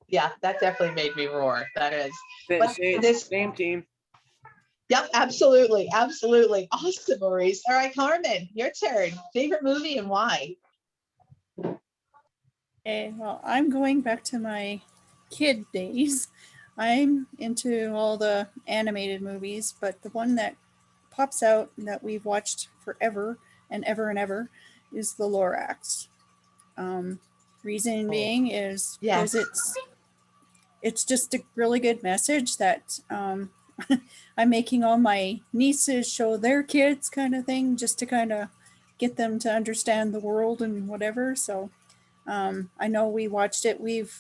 Yeah, that definitely made me roar. That is. But Same team. Yep, absolutely, absolutely. Awesome, Maurice. All right, Carmen, your turn. Favorite movie and why? Okay, well, I'm going back to my kid days. I'm into all the animated movies, but the one that pops out that we've watched forever and ever is the Lorax. Reason being is because it's just a really good message that I'm making all my nieces show their kids kind of thing, just to kind of get them to understand the world and whatever. So I know we watched it. We've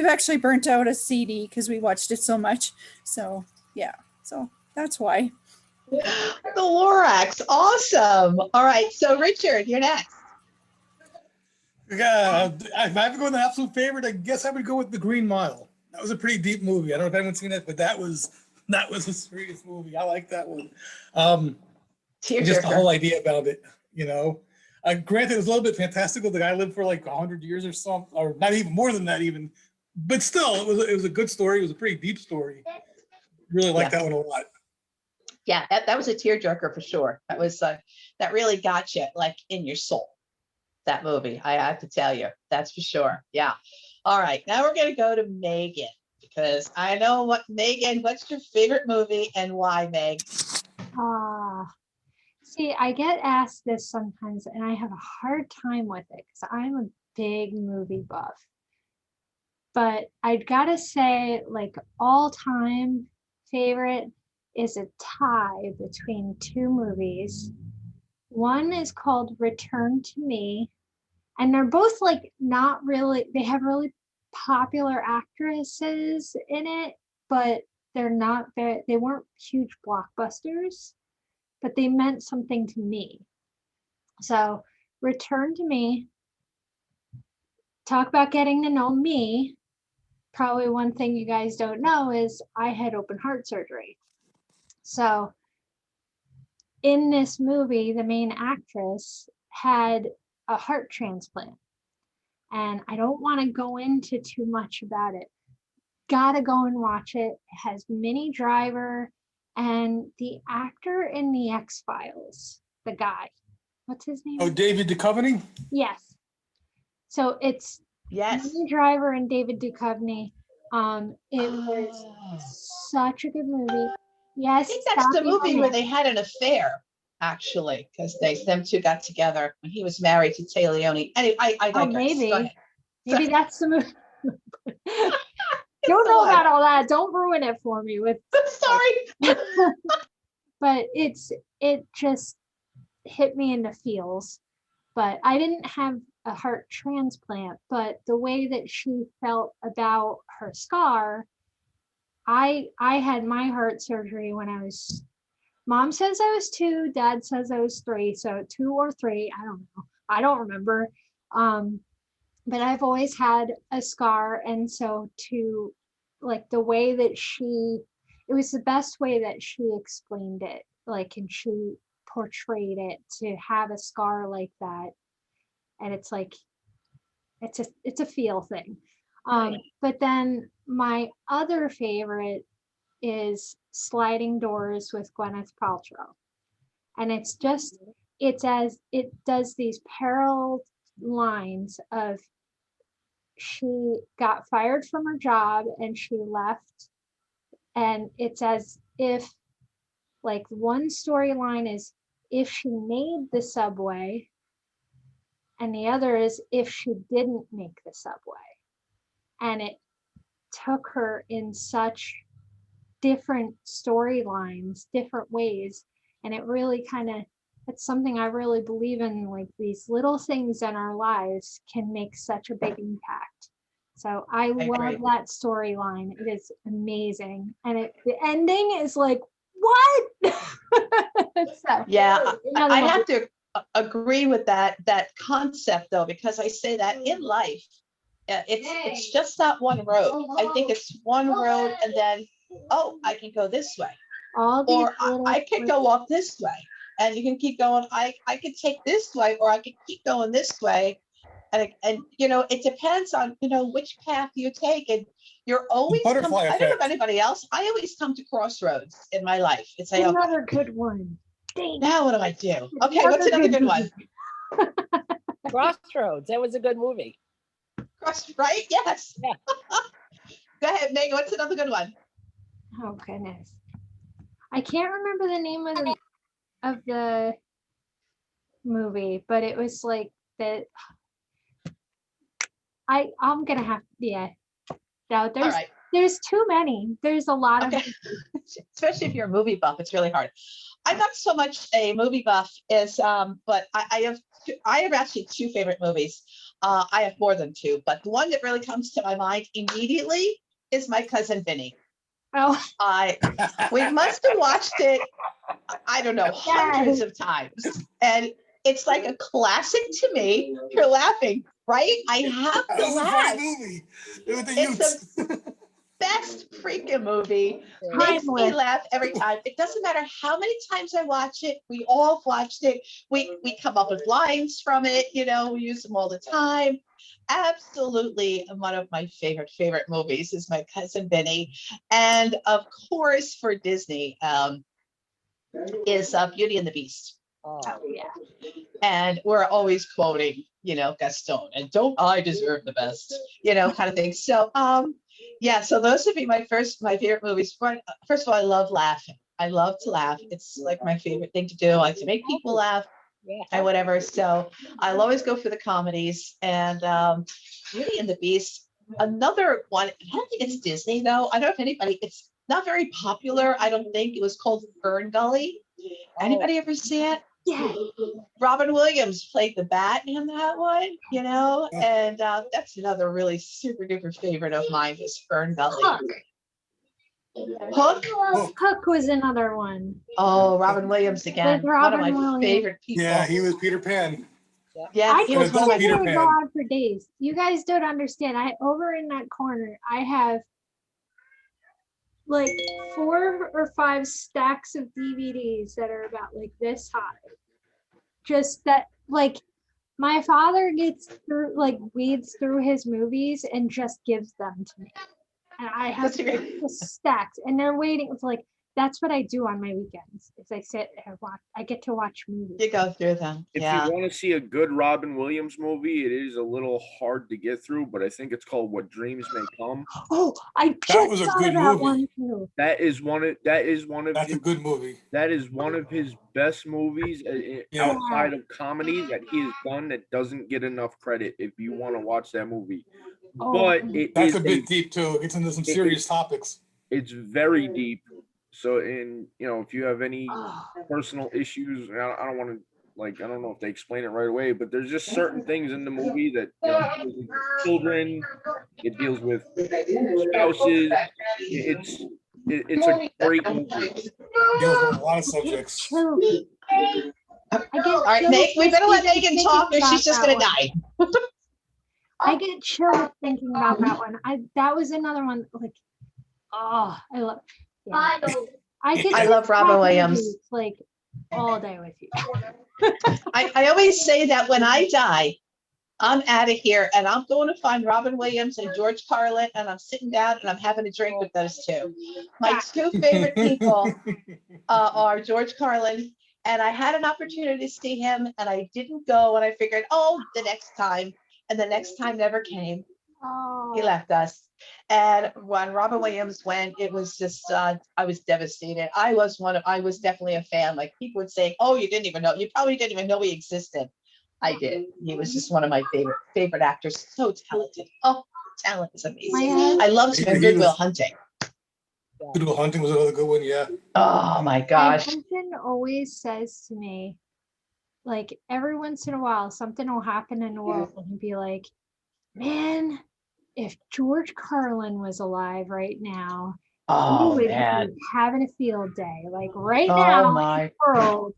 actually burnt out a CD because we watched it so much. So yeah, so that's why. The Lorax, awesome. All right, so Richard, you're next. Yeah, if I have to go with an absolute favorite, I guess I would go with The Green Mile. That was a pretty deep movie. I don't know if anyone's seen it, but that was a serious movie. I like that one. Just the whole idea about it, Granted, it was a little bit fantastical. The guy lived for like 100 years or something, or not even more than that even. But still, it was a good story. It was a pretty deep story. Really liked that one a lot. Yeah, that was a tearjerker for sure. That was that really got you like in your soul. That movie, I have to tell you, that's for sure. Yeah. All right, now we're gonna go to Megan because I know what's your favorite movie and why, Meg? See, I get asked this sometimes and I have a hard time with it because I'm a big movie buff. But I'd gotta say, like, all-time favorite is a tie between two movies. One is called Return to Me, and they're both like not really, they have really popular actresses in it, but they weren't huge blockbusters, but they meant something to me. So Return to Me, talk about getting to know me. Probably one thing you guys don't know is I had open heart surgery. So in this movie, the main actress had a heart transplant. and I don't want to go into too much about it. Gotta go and watch it. It has Minnie Driver and the actor in the X-Files, the guy. What's his name? Oh, David Duchovny? Yes. So it's Yes. Minnie Driver and David Duchovny. It was Oh. such a good movie. I Yes, think that's the Sally movie where Hannah. they had an affair, actually, because them two got together when he was married to Leone. Anyway, I Oh, digress. Go maybe. ahead. Maybe that's the movie. It's Don't the know one. about all that. Don't ruin it for me with Sorry. but it just hit me in the feels. But I didn't have a heart transplant, but the way that she felt about her scar, I had my heart surgery when I was, mom says I was 2, dad says I was 3, so 2 or 3, I don't know. I don't remember. But I've always had a scar, and so to like the way that it was the best way that she explained it, like, and she portrayed it, to have a scar like that. And it's like, it's a feel thing. Right. But then my other favorite is Sliding Doors with Gwyneth Paltrow. And it's as it does these parallel lines of, she got fired from her job and she left, and it's as if, like, one storyline is if she made the subway, and the other is if she didn't make the subway. And it took her in such different storylines, different ways. And it really it's something I really believe in, like, these little things in our lives can make such a big impact. So I love agree. that storyline. It is amazing. And the ending is like, what? So, Yeah, another I one. have to agree with that concept, though, because I say that in life, it's just not one road. I think it's one road, and then, oh, I can go this way, All these or little I could go off this way, and you can keep going. I could take this way, or I could keep going this way. And it depends on, which path you take. And you're always, I don't Butterfly know effect. about anybody else, I always come to crossroads in my life and say, okay, another good one. Dang. now what do I do? Okay, what's another good one? Crossroads. That was a good movie. Right? Yes. Yeah. Go ahead, Megan. What's another good one? Oh goodness, I can't remember the name of the movie, but it was like that. I'm gonna have, yeah. No, All right. there's too many. There's a lot of. Okay. Especially if you're a movie buff, it's really hard. I'm not so much a movie buff as, but I have actually 2 favorite movies. I have more than 2, but the one that really comes to my mind immediately is My Cousin Vinny. Oh, We must have watched it, I don't know, hundreds of times. And it's like a classic to me. You're laughing, right? I have That to was a laugh. funny movie. With the It's Utes. Best freaking movie. Yeah. Makes me Timeless. laugh every time. It doesn't matter how many times I watch it. We all watched it. We come up with lines from it. We use them all the time. Absolutely, one of my favorite movies is My Cousin Vinny, and of course for Disney is Beauty and the Beast. Oh, yeah. And we're always quoting, Gaston, and don't I deserve the best, kind of thing. So, yeah, so those would be my favorite movies. First of all, I love laughing. I love to laugh. It's like my favorite thing to do. I like to make people laugh yeah. and whatever. So I'll always go for the comedies. And Beauty and the Beast, another one. I don't think it's Disney, though. I don't know if anybody, it's not very popular. I don't think. It was called Fern Gully. Anybody ever see it? Yeah. Robin Williams played the bat in that one, and that's another really super duper favorite of mine is Fern Gully. Hook. Hook was another one. Oh, Robin Williams again. With One of my Robin Williams. favorite people. Yeah, he was Peter Pan. Yeah, I he could was one of adult my sit here Peter and go Pan. on for days. You guys don't understand. Over in that corner, I have like 4 or 5 stacks of DVDs that are about like this high. Just that, like My father gets through, like, weeds through his movies and just gives them to me. And I have That's great. the stacks, and they're waiting. It's like, that's what I do on my weekends. Is I sit and watch. I get to watch movies. You go through them. If Yeah. you want to see a good Robin Williams movie, it is a little hard to get through, but I think it's called What Dreams May Come. Oh, I That just was a thought good of that movie. one too. That is one of That's a good movie. that is one of his best movies Yeah. outside of comedy that he has done that doesn't get enough credit if you want to watch that movie. Oh, But it That's is a bit deep too. It gets into some serious topics. it's very deep. So, if you have any oh, personal issues, and I don't want to, like, I don't know if they explain it right away, but there's just certain things in the movie that, deals with children, it deals with spouses. It's a great movie. Deals with a lot of subjects. chills. I get All right, chills Meg, we better let just Megan thinking talk or about she's just that gonna one. die. I get chills thinking about that one. That was another one. Like, oh, I love. Yeah. I could I just love Robin watch Williams. movies, like, all day with you. I always say that when I die, I'm out of here and I'm going to find Robin Williams and George Carlin and I'm sitting down and I'm having a drink with those two. My two favorite people are George Carlin, and I had an opportunity to see him and I didn't go, and I figured, oh, the next time, and the next time never came. He Oh, left us. And when Robin Williams went, it was just, I was devastated. I was definitely a fan. Like, people would say, oh, you probably didn't even know he existed. I did. He was just one of my favorite actors. So talented. Oh, talent is amazing. I loved him in Good Will Hunting. Good Will Hunting was another good one. Yeah. Oh my my gosh. husband always says to me, like, every once in a while, something will happen in the world, and he'd be like, man, if George Carlin was alive right now, he Oh would man. be having a field day. Like, right Oh now in my. the world,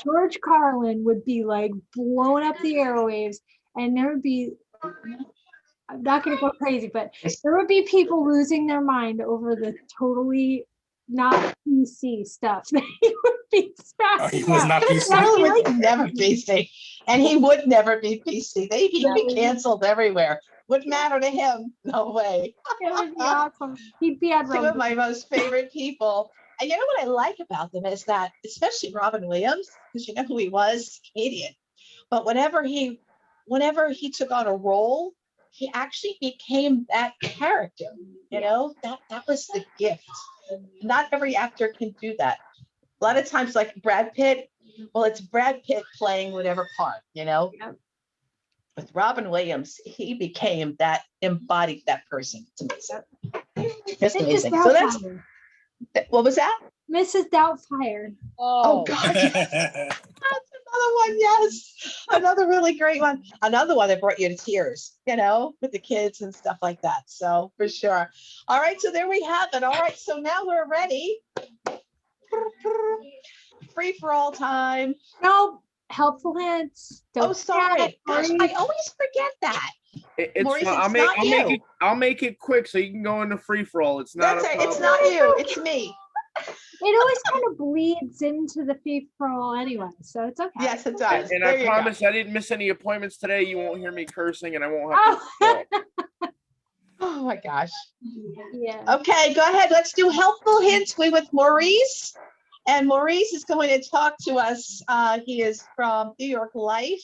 George Carlin would be like blowing up the airwaves, and there would be, I'm not going to go crazy, but there would be people losing their mind over the totally not PC stuff that he would be spouting He was out. not George PC. Carlin would never be PC, and he would never be PC. He'd be canceled everywhere. Wouldn't matter to him. No way. It would be awesome. He'd be on Two of my most favorite people. And you know what I like about them is that, especially Robin Williams, because you know who he was, Canadian. But whenever he took on a role, he actually became that character. You know, that was the gift. Not every actor can do that. A lot of times, like Brad Pitt, well, it's Brad Pitt playing whatever part, you know. Yep. With Robin Williams, he became that, embodied that person. It's amazing. Just amazing. So that's, what was that? Mrs. Doubtfire. Oh God. Yes. That's another one. Yes. Another really great one. Another one that brought you to tears, you know, with the kids and stuff like that. So for sure. All right. So there we have it. All right. So now we're ready. Free for all time. No, helpful hints. Oh, sorry. Gosh, I always forget that. Maurice, it's I'll make it quick so you can go into free for all. It's not. That's it. It's not you. It's me. It always kind of bleeds into the free for all anyway, so it's okay. Yes, it does. And There I you promise go. I didn't miss any appointments today. You won't hear me cursing, and I won't have to. Oh my gosh. Yeah. Okay, go ahead. Let's do helpful hints with Maurice. And Maurice is going to talk to us. He is from New York Life.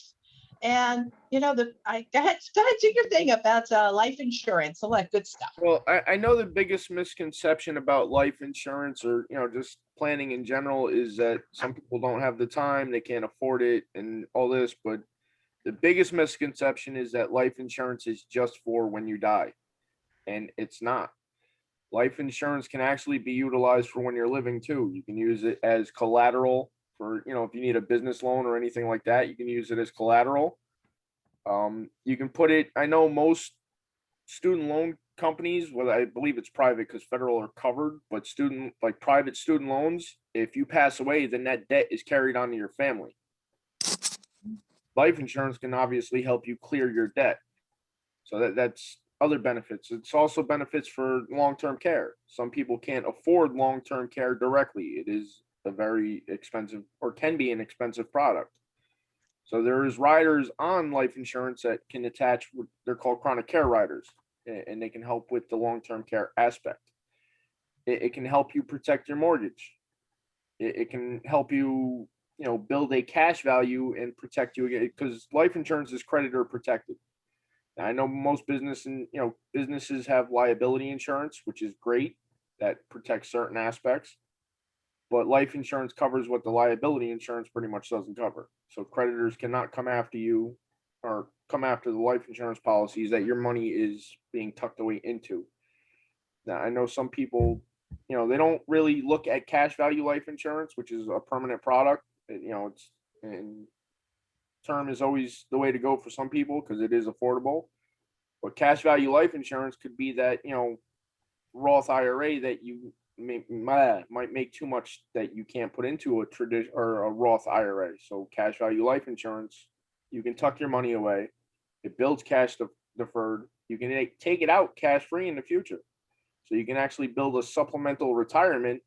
And you know, go ahead, do your thing about life insurance, all that good stuff. Well, I know the biggest misconception about life insurance, or just planning in general, is that some people don't have the time, they can't afford it, and all this. But the biggest misconception is that life insurance is just for when you die, and it's not. Life insurance can actually be utilized for when you're living too. You can use it as collateral for, if you need a business loan or anything like that, you can use it as collateral. You can put it, I know most student loan companies, well, I believe it's private because federal are covered, but private student loans, if you pass away, then that debt is carried on to your family. Life insurance can obviously help you clear your debt. So that's other benefits. It's also benefits for long-term care. Some people can't afford long-term care directly. It is a very expensive, or can be an expensive product. So there is riders on life insurance that can attach, they're called chronic care riders, and they can help with the long-term care aspect. It can help you protect your mortgage. It can help you, build a cash value and protect you again, because life insurance is creditor protected. Now, I know most businesses have liability insurance, which is great. That protects certain aspects. But life insurance covers what the liability insurance pretty much doesn't cover. So creditors cannot come after you or come after the life insurance policies that your money is being tucked away into. Now, I know some people, they don't really look at cash value life insurance, which is a permanent product. And term is always the way to go for some people because it is affordable. But cash value life insurance could be that, Roth IRA that you might make too much that you can't put into a tradition or a Roth IRA. So cash value life insurance, you can tuck your money away. It builds cash deferred. You can take it out cash free in the future. So you can actually build a supplemental retirement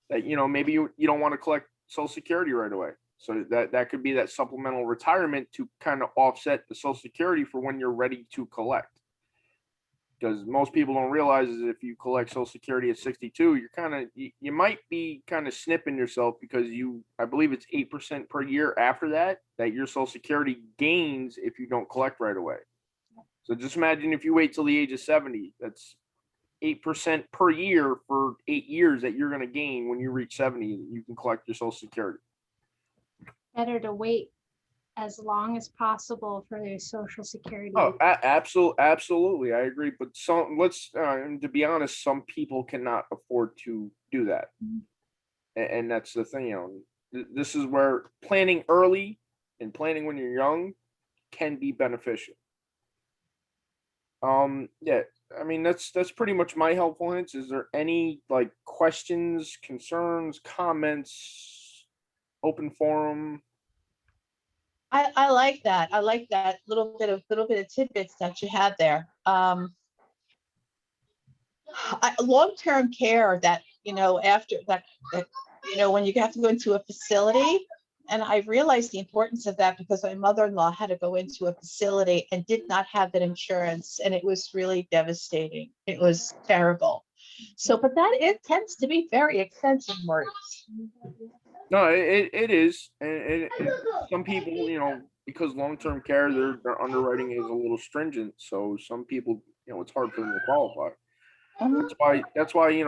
that, maybe you don't want to collect Social Security right away. So that could be that supplemental retirement to kind of offset the Social Security for when you're ready to collect. Because most people don't realize is if you collect Social Security at 62, you might be kind of snipping yourself because I believe it's 8% per year after that your Social Security gains if you don't collect right away. So just imagine if you wait till the age of 70, that's 8% per year for 8 years that you're going to gain when you reach 70, you can collect your Social Security. Better to wait as long as possible for their Social Security. Oh, absolutely. I agree. But and to be honest, some people cannot afford to do that. And that's the thing, this is where planning early and planning when you're young can be beneficial. Yeah, I mean, that's pretty much my helpful hints. Is there any questions, concerns, comments, open forum? I like that. I like that little bit of tidbits that you had there. Long-term care that, after that, when you have to go into a facility, and I realized the importance of that because my mother-in-law had to go into a facility and did not have that insurance, and it was really devastating. It was terrible. So, but it tends to be very expensive, Maurice. No, it is, and some people, because long-term care, their underwriting is a little stringent, so some people, it's hard for them to qualify. That's why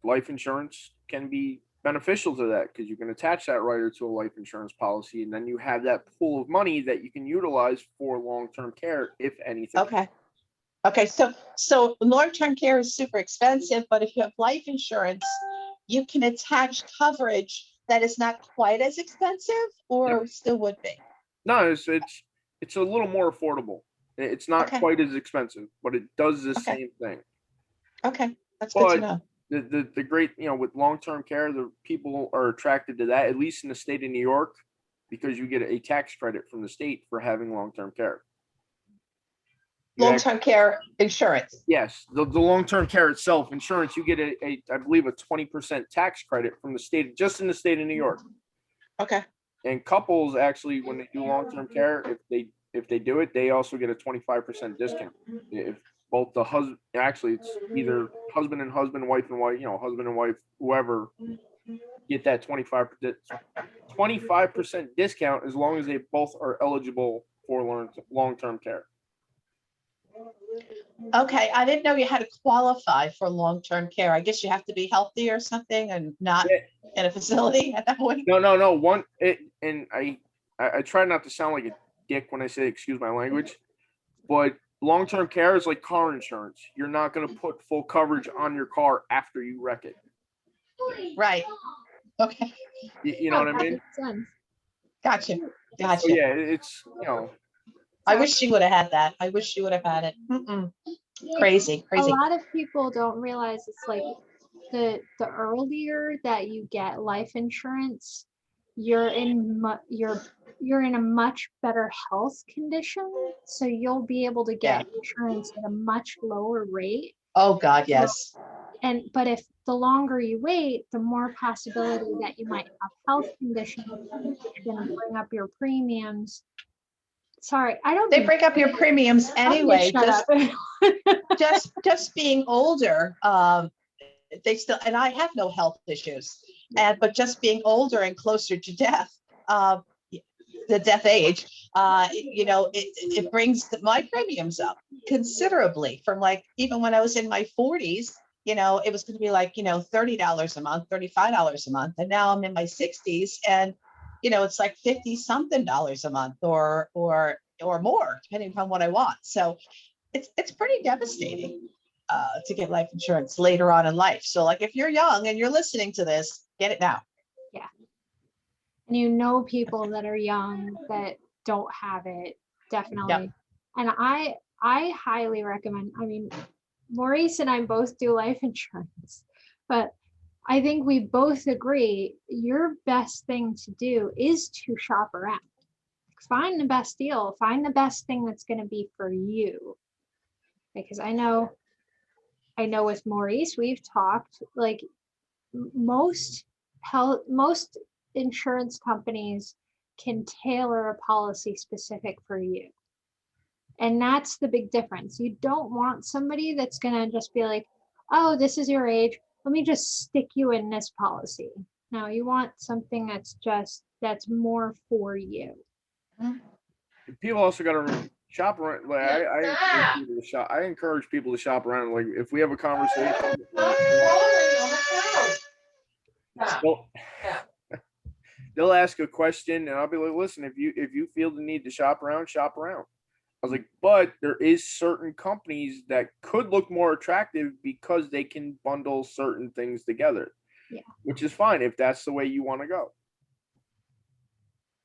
life insurance can be beneficial to that because you can attach that rider to a life insurance policy, and then you have that pool of money that you can utilize for long-term care, if anything. Okay. So long-term care is super expensive, but if you have life insurance, you can attach coverage that is not quite as expensive, or still would be. No, it's a little more affordable. It's not quite as expensive, but it does the same thing. Okay, that's good to know. The great, with long-term care, the people are attracted to that, at least in the state of New York, because you get a tax credit from the state for having long-term care. Long-term care insurance. Yes, the long-term care itself, insurance, you get I believe a 20% tax credit from the state, just in the state of New York. Okay. And couples actually, when they do long-term care, if they do it, they also get a 25% discount. If both the husband, actually it's either husband and husband, wife and wife, husband and wife, whoever, get that 25% discount as long as they both are eligible for long-term care. Okay, I didn't know you had to qualify for long-term care. I guess you have to be healthy or something and not in a facility at that point. No. I try not to sound like a dick when I say, excuse my language, but long-term care is like car insurance. You're not going to put full coverage on your car after you wreck it. Right. Okay. You know what I mean? Gotcha. So yeah, it's, I wish you would have had that. I wish you would have had it. Crazy. A lot of people don't realize it's like the earlier that you get life insurance, you're in a much better health condition, so you'll be able to get insurance at a much lower rate. Oh God, yes. But if the longer you wait, the more possibility that you might have health conditions, which are going to bring up your premiums. sorry, I don't. They break up your premiums anyway. Shut Just, up. just being older, they still, and I have no health issues, but just being older and closer to death, the death age, it brings my premiums up considerably from like, even when I was in my 40s, it was going to be like, $30 a month, $35 a month. And now I'm in my 60s and, it's like 50 something dollars a month or more, depending upon what I want. So it's pretty devastating to get life insurance later on in life. So like, if you're young and you're listening to this, get it now. Yeah. And people that are young that don't have it, definitely. Yep. And I highly recommend, Maurice and I both do life insurance, but I think we both agree your best thing to do is to shop around. Find the best deal, find the best thing that's going to be for you. Because I know with Maurice, we've talked, like most insurance companies can tailor a policy specific for you. And that's the big difference. You don't want somebody that's going to just be like, oh, this is your age, let me just stick you in this policy. No, you want something that's more for you. People also got to shop around. Like I encourage people to shop around. Like if we have a conversation, they'll ask a question and I'll be like, listen, if you feel the need to shop around, shop around. I was like, but there is certain companies that could look more attractive because they can bundle certain things together. Yeah. Which is fine if that's the way you want to go.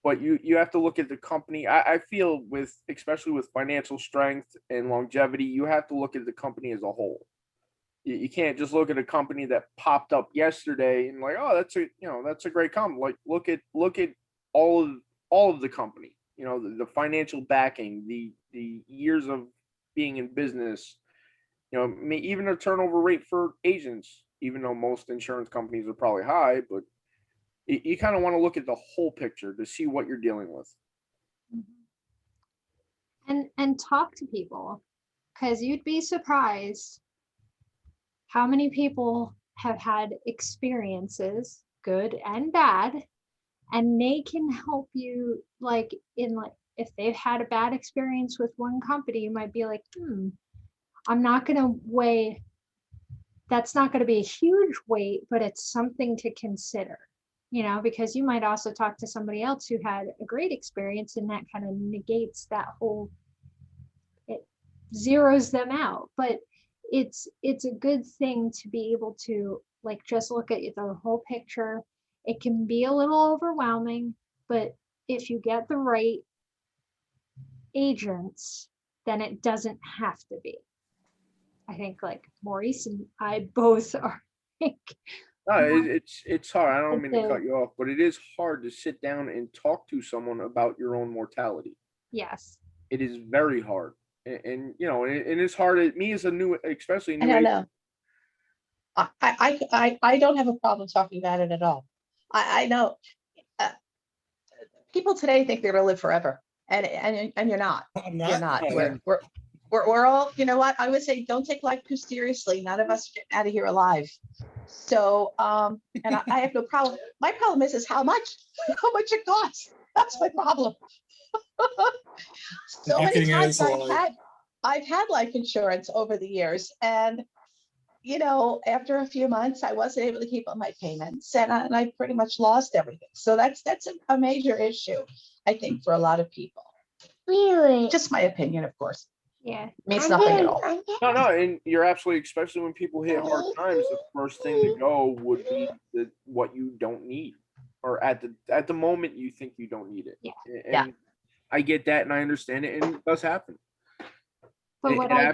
But you have to look at the company. I feel especially with financial strength and longevity, you have to look at the company as a whole. You can't just look at a company that popped up yesterday and like, oh, that's a great company. Like look at all of the company, the financial backing, the years of being in business, even a turnover rate for agents, even though most insurance companies are probably high, but you kind of want to look at the whole picture to see what you're dealing with. And talk to people, because you'd be surprised how many people have had experiences, good and bad, and they can help you, if they've had a bad experience with one company, you might be like, I'm not going to weigh, that's not going to be a huge weight, but it's something to consider, because you might also talk to somebody else who had a great experience and that kind of negates that whole, it zeroes them out. But it's a good thing to be able to just look at the whole picture. It can be a little overwhelming, but if you get the right agents, then it doesn't have to be. I think Maurice and I both are. No, it's hard. I don't mean to cut you off, but it is hard to sit down and talk to someone about your own mortality. Yes. It is very hard. And it's hard at me as especially new. I don't know. I don't have a problem talking about it at all. I know people today think they're going to live forever, and you're not. I'm not. You're not. Oh, We're all, what I would say, don't take life too seriously. None of us get out of here alive. So, and I have no problem. My problem is how much it costs. That's my problem. So Not many getting out of times this alive. I've had life insurance over the years, and after a few months, I wasn't able to keep up my payments, and I pretty much lost everything. So that's a major issue, I think, for a lot of people. Really? Just my opinion, of course. Yeah. Means nothing at all. No, and you're absolutely, especially when people hit hard times, the first thing to go would be what you don't need, or at the moment you think you don't need it. Yeah. And I get that, and I understand it, and it does happen. But what I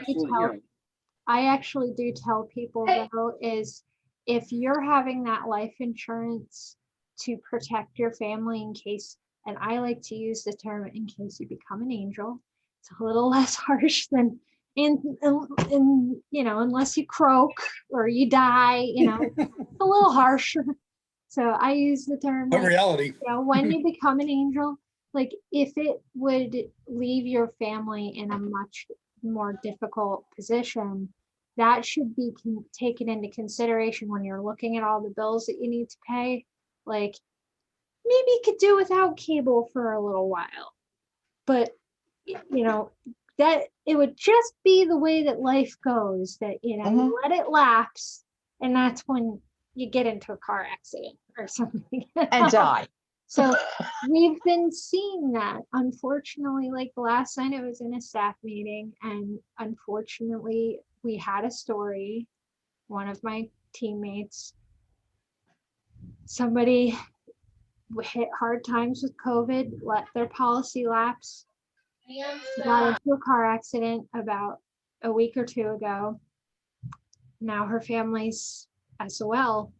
actually do tell people though is, if you're having that life insurance to protect your family in case, and I like to use the term in case you become an angel. It's a little less harsh than unless you croak or you die, it's a little harsher. So I use the term, But reality. when you become an angel, like if it would leave your family in a much more difficult position, that should be taken into consideration when you're looking at all the bills that you need to pay. Like maybe you could do without cable for a little while, but you know, that it would just be the way that life goes, that, you know, you let it lapse, and that's when you get into a car accident or something. And die. So we've been seeing that, unfortunately. Like the last night I was in a staff meeting, and unfortunately we had a story. One of my teammates, somebody hit hard times with COVID, let their policy lapse, got into a car accident about a week or two ago. Now her family's SOL.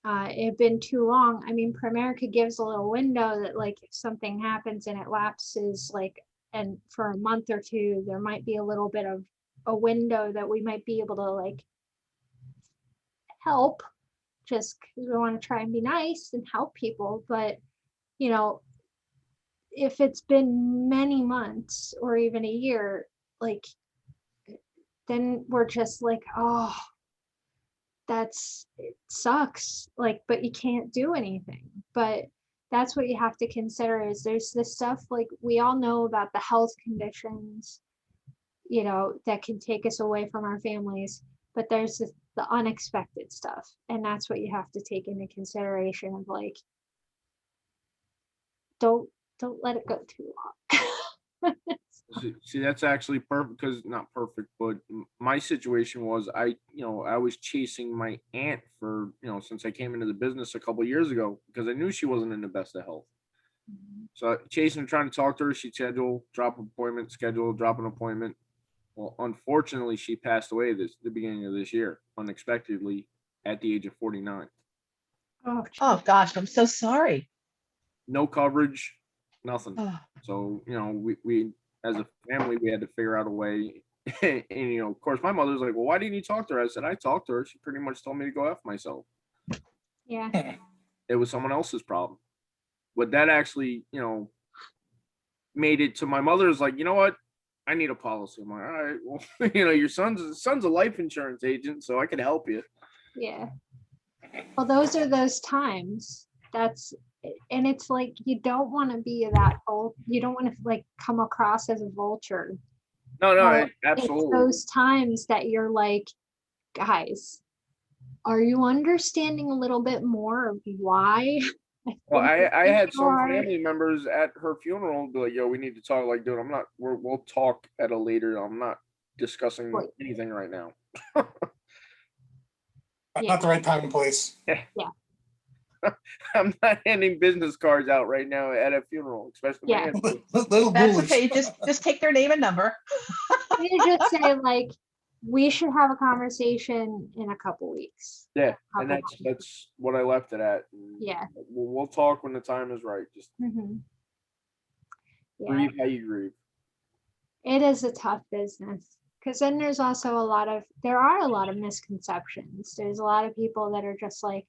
It had been too long. I mean, Primerica gives a little window that, like, if something happens and it lapses, like, and for a month or two, there might be a little bit of a window that we might be able to, like, help, just because we want to try and be nice and help people. But, you know, if it's been many months or even a year, like, then we're just like, oh, it sucks, like, but you can't do anything. But that's what you have to consider, is there's this stuff, like, we all know about the health conditions, you know, that can take us away from our families, but there's the unexpected stuff, and that's what you have to take into consideration of, like, don't let it go too long. See, that's actually perfect, because not perfect, but my situation was I was chasing my aunt for, since I came into the business a couple of years ago, because I knew she wasn't in the best of health. So chasing her, trying to talk to her, she'd schedule, drop an appointment, schedule, drop an appointment. Well, unfortunately, she passed away the beginning of this year, unexpectedly, at the age of 49. Oh gosh, I'm so sorry. No coverage, nothing. Oh. So, we as a family, we had to figure out a way. And, of course, my mother's like, well, why didn't you talk to her? I said, I talked to her. She pretty much told me to go F myself. Yeah. It was someone else's problem. But that actually, made it to my mother's like, you know what? I need a policy. I'm like, all right, well, your son's a life insurance agent, so I can help you. Yeah. Well, those are those times. And it's like, you don't want to be you don't want to, like, come across as a vulture. No, absolutely. It's those times that you're like, guys, are you understanding a little bit more of why? Well, I had some family members at her funeral be like, yo, we need to talk. Like, dude, we'll talk at a later. I'm not discussing anything right now. Not the right time and place. Yeah. I'm not handing business cards out right now at a funeral, especially. Yeah. Little That's bullies. okay. Just take their name and number. You just say, like, we should have a conversation in a couple weeks. Yeah, and that's what I left it at. Yeah. We'll talk when the time is right. Just grieve how you grieve. It is a tough business, because then there's also there are a lot of misconceptions. There's a lot of people that are just like,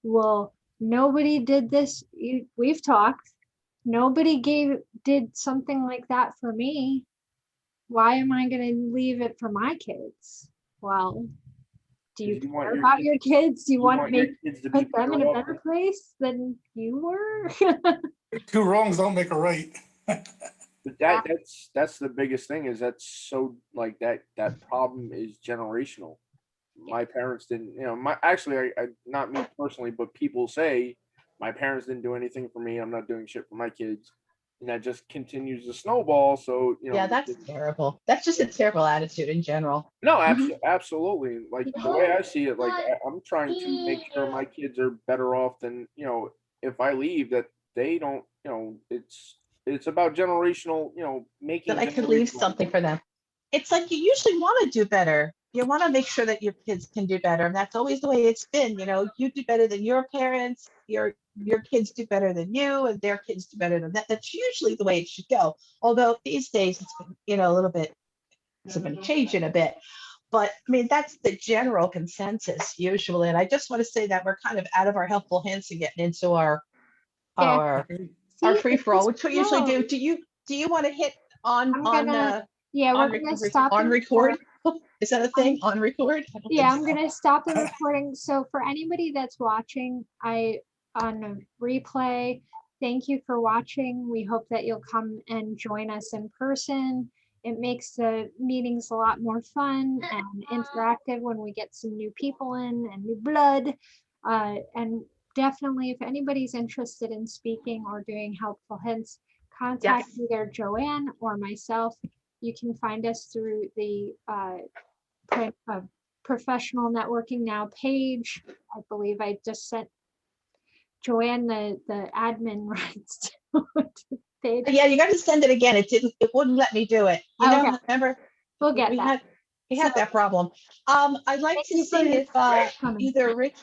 well, nobody did this. We've talked. Nobody did something like that for me. Why am I going to leave it for my kids? Well, do you care about your kids? Do you want to put them in a better place than you were? 2 wrongs don't make a right. But that's the biggest thing, is that's so, like, that problem is generational. My parents didn't, I not me personally, but people say my parents didn't do anything for me. I'm not doing shit for my kids. And that just continues to snowball. So, Yeah, that's terrible. That's just a terrible attitude in general. No, absolutely. Like, the way I see it, like, I'm trying to make sure my kids are better off than, if I leave, that they don't, it's about generational, making. That I could leave something for them. It's like, you usually want to do better. You want to make sure that your kids can do better. And that's always the way it's been. You do better than your parents, your kids do better than you, and their kids do better than that. That's usually the way it should go. Although these days it's been, a little bit, it's been changing a bit. But I mean, that's the general consensus usually. And I just want to say that we're kind of out of our helpful hands to getting into our our See, free it for all, just which we usually do. flows. Do you want to hit on, I'm gonna, yeah, we're gonna stop on the record? record. Is that a thing, on record? I don't Yeah, think I'm so. gonna stop the recording. So for anybody that's watching, on a replay, thank you for watching. We hope that you'll come and join us in person. It makes the meetings a lot more fun and interactive when we get some new people in and new blood. And definitely, if anybody's interested in speaking or doing helpful hints, contact Yes. either Joanne or myself. You can find us through the Professional Networking Now page. I believe I just sent Joanne the admin rights to the page. Yeah, you got to send it again. It wouldn't let me do it. You know, Okay. remember? We'll get We that. had that problem. I'd like Thank to you see for if coming. either Rich